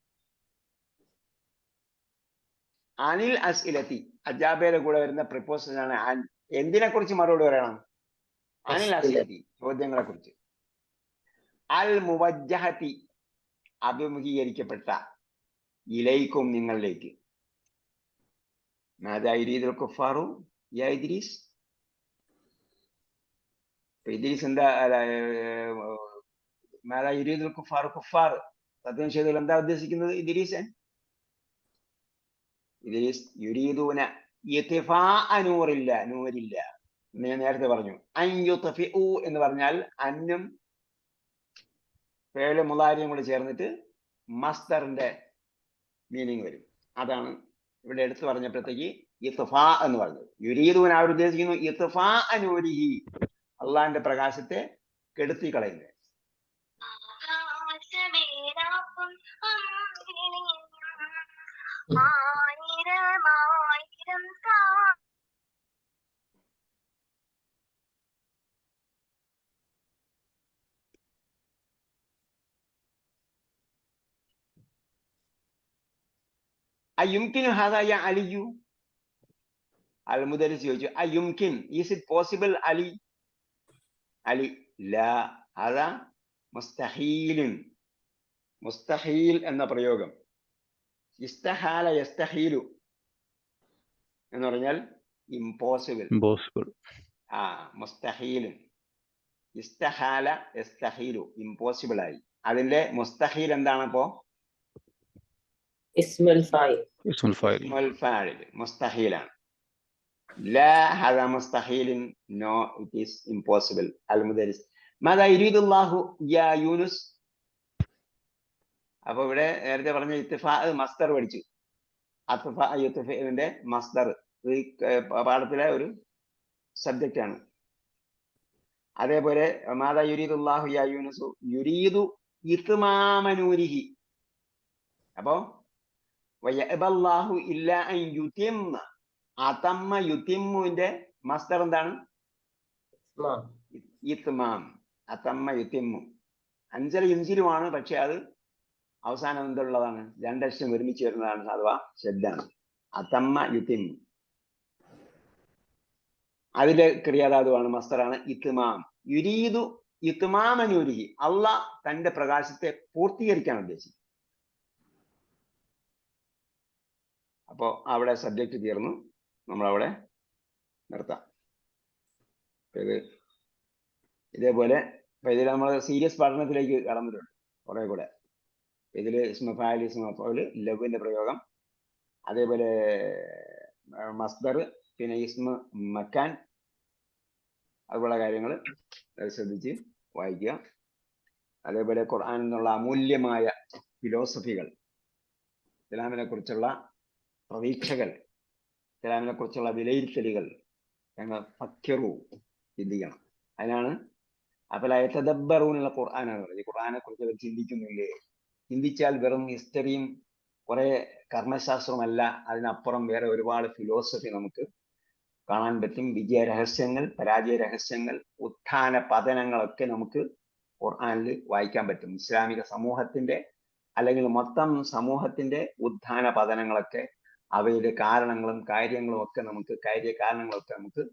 അനിൽ അസ്ഇലത്തി അജാബയുടെ കൂടെ വരുന്ന പ്രിപ്പോസിഷനാണ് അൻ. എന്തിനെ കുറിച്ച് മറുപടി പറയണം? അനിൽ അസ്ഇലത്തി ചോദ്യങ്ങളെ കുറിച്ച്. അൽ മുവജ്ജഹത്തി അഭിമുഖീകരിക്കപ്പെട്ട, ഇലൈക്കും നിങ്ങളിലേക്ക്. മാദാ യുരീദുൽ കുഫാറു യാ ഇദ്രീസ്. ഇദ്രീസ് എന്താ? മാദാ യുരീദുൽ കുഫാറു, കുഫാർ സത്യനിഷേധികൾ എന്താ ഉദ്ദേശിക്കുന്നത്? ഇദ്രീസ് യുരീദൂന ഇത്ഫാഅ നൂറില്ല, നൂരില്ല. ഞാൻ നേരത്തെ പറഞ്ഞു. അൻ യുത്ഫിഉ എന്ന് പറഞ്ഞാൽ അന്നും ഫേല് മുളാരിയും കൂടി ചേർന്നിട്ട് മസ്ദറിന്റെ മീനിങ് വരും. അതാണ് ഇവിടെ എടുത്തു പറഞ്ഞപ്പോഴത്തേക്ക് ഇത്ഫാ എന്ന് പറഞ്ഞത്. യുരീദൂന അവർ ഉദ്ദേശിക്കുന്നു ഇത്ഫാഅ നൂരിഹി, അള്ളാഹിന്റെ പ്രകാശത്തെ കെടുത്തി കളയുന്നത്. അയുംകിനു ഹാദാ യാ അലിയു? അൽ മുദരിസ് ചോദിച്ചു, അയുംകിൻ, ഈസ് ഇറ്റ് പോസിബിൾ അലി? അലി, ലാ ഹാദാ മുസ്തഹീലുൻ. മുസ്തഹീൽ എന്ന പ്രയോഗം ഇസ്തഹാല യസ്തഹീലു എന്ന് പറഞ്ഞാൽ ഇമ്പോസിബിൾ. ഇമ്പോസിബിൾ. മുസ്തഹീലുൻ, ഇസ്തഹാല യസ്തഹീലു, ഇമ്പോസിബിൾ ആയി. അതിന്റെ മുസ്തഹീൽ എന്താണ് അപ്പോ? ഇസ്മുൽ ഫായിൽ. ഇസ്മുൽ ഫായിൽ. ഇസ്മുൽ ഫാഇൽ മുസ്തഹീലാണ്. ലാ ഹദാ മുസ്തഹീലുൻ, നോ ഇറ്റ് ഈസ് ഇമ്പോസിബിൾ. അൽ മുദരിസ്, മാദാ യുരീദുല്ലാഹു യാ യൂനുസ്? അപ്പൊ ഇവിടെ നേരത്തെ പറഞ്ഞ ഇത്തിഫാ മസ്ദർ പഠിച്ചു. ഇത്തിഫാഇന്റെ മസ്ദർ ഈ പാഠത്തിലെ ഒരു സബ്ജക്റ്റ് ആണ്. അതേപോലെ മാദാ യുരീദുല്ലാഹു യാ യൂനുസു, യുരീദു ഇത്മാമ നൂരിഹി. അപ്പോ വയഅബല്ലാഹു ഇല്ലാ അൻ യുതിമ്മ, അതമ്മ യുതിമ്മുവിന്റെ മസ്ദർ എന്താണ്? ഇത്മാം. അതമ്മ യുതിമ്മു. അഞ്ചല യുൻസിലുമാണ്, പക്ഷെ അത് അവസാനം എന്തുള്ളതാണ്? രണ്ടക്ഷരം ഒരുമിച്ച് വരുന്നതാണ്, അഥവാ ശബ്ദാണ്. അതമ്മ യുതിമ്മു. അതിലെ ക്രിയാധാതുവാണ്, മസ്ദറാണ് ഇത്മാം. യുരീദു ഇത്മാമ നൂരിഹി, അള്ളാഹ് തന്റെ പ്രകാശത്തെ പൂർത്തീകരിക്കാൻ ഉദ്ദേശിച്ചു. അപ്പോ അവിടെ സബ്ജക്റ്റ് തീർന്നു, നമ്മളവിടെ നിർത്താം. ഇതേപോലെ ഇതിൽ നമ്മൾ സീരിയസ് പഠനത്തിലേക്ക് കടന്നിട്ടുണ്ട് കുറെ കൂടെ. ഇതിൽ ഇസ്മ ഫാഇൽ, ഇസ്മ മഫ്ഊൽ, ലഘുവിന്റെ പ്രയോഗം, അതേപോലെ മസ്ദർ, പിന്നെ ഇസ്മ മക്കാൻ, അതുപോലുള്ള കാര്യങ്ങൾ ശ്രദ്ധിച്ച് വായിക്കുക. അതേപോലെ ഖുർആനിൽ നിന്നുള്ള അമൂല്യമായ ഫിലോസഫികൾ, ഇസ്ലാമിനെ കുറിച്ചുള്ള പ്രതീക്ഷകൾ, ഇസ്ലാമിനെ കുറിച്ചുള്ള വിലയിരുത്തലുകൾ ഞങ്ങൾ ഫക്യറു, ചിന്തിക്കണം. അതിനാണ് അഫലാ യതദബ്ബറൂനൽ ഖുർആനാണ് പറയുന്നത്. ഈ ഖുർആനെ കുറിച്ച് അവർ ചിന്തിക്കുന്നില്ലേ? ചിന്തിച്ചാൽ വെറും ഹിസ്റ്ററിയും കുറെ കർമ്മശാസ്ത്രമല്ല, അതിനപ്പുറം വേറെ ഒരുപാട് ഫിലോസഫി നമുക്ക് കാണാൻ പറ്റും. വിജയ രഹസ്യങ്ങൾ, പരാജയ രഹസ്യങ്ങൾ, ഉത്ഥാന പതനങ്ങളൊക്കെ നമുക്ക് ഖുർആനിൽ വായിക്കാൻ പറ്റും. ഇസ്ലാമിക സമൂഹത്തിന്റെ അല്ലെങ്കിൽ മൊത്തം സമൂഹത്തിന്റെ ഉത്ഥാന പതനങ്ങളൊക്കെ, അവയുടെ കാരണങ്ങളും കാര്യങ്ങളും ഒക്കെ നമുക്ക്, കാര്യകാരണങ്ങളൊക്കെ നമുക്ക്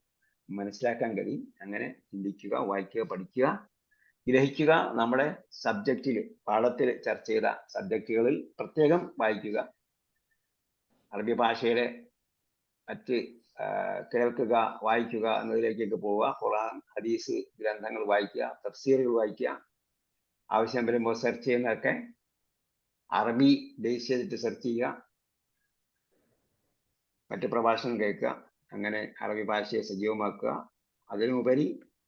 മനസ്സിലാക്കാൻ കഴിയും. അങ്ങനെ ചിന്തിക്കുക, വായിക്കുക, പഠിക്കുക, ഗ്രഹിക്കുക. നമ്മുടെ സബ്ജക്റ്റിൽ, പാഠത്തിൽ ചർച്ച ചെയ്ത സബ്ജക്റ്റുകളിൽ പ്രത്യേകം വായിക്കുക. അറബി ഭാഷയുടെ മറ്റ് കേൾക്കുക, വായിക്കുക എന്നതിലേക്കൊക്കെ പോവുക. ഖുർആൻ, ഹദീസ് ഗ്രന്ഥങ്ങൾ വായിക്കുക, തഫ്സീറുകൾ വായിക്കുക. ആവശ്യം വരുമ്പോൾ സെർച്ച് ചെയ്യുന്നതൊക്കെ അറബി ബേസ് ചെയ്തിട്ട് സെർച്ച് ചെയ്യുക. മറ്റ് പ്രഭാഷണം കേൾക്കുക. അങ്ങനെ അറബി ഭാഷയെ സജീവമാക്കുക. അതിനുപരി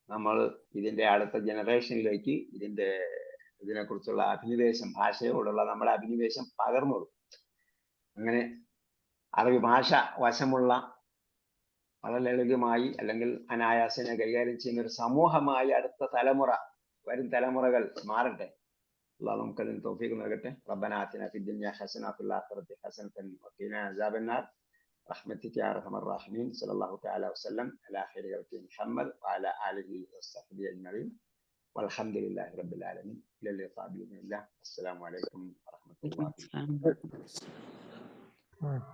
നമ്മൾ ഇതിന്റെ അടുത്ത ജനറേഷനിലേക്ക് ഇതിനെക്കുറിച്ചുള്ള അഭിനിവേശം, ഭാഷയോടുള്ള നമ്മുടെ അഭിനിവേശം പകർന്നു കൊടുക്കും. അങ്ങനെ അറബി ഭാഷ വശമുള്ള, വളരെ ലളിതമായി അല്ലെങ്കിൽ അനായാസന കൈകാര്യം ചെയ്യുന്ന ഒരു സമൂഹമായി അടുത്ത തലമുറ, വരും തലമുറകൾ മാറട്ടെ. അല്ലാഹു നമുക്കതിന് തൗഫീഖ് നൽകട്ടെ. റബ്ബനാ ആതിനാ ഫിദ് ദുനിയാ ഹസന വഫിൽ ആഖിറതി ഹസനതൻ വഖിനാ അസാബന്നാർ റഹ്മതിക യാ അർഹമർ റഹീമീൻ. സല്ലല്ലാഹു തആല വസല്ലം അലാ ഖൈരി ഖൽഖി മുഹമ്മദ് വഅലാ ആലിഹി വസ്സഹ്ബിഹി അജ്മഈൻ വൽഹംദുലില്ലാഹി റബ്ബിൽ ആലമീൻ. ഇലാ ലിഖാ ബിഇذنില്ലാഹ്. അസ്സലാമു അലൈക്കും വറഹ്മത്തുള്ളാഹി.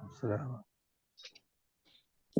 അസ്സലാമു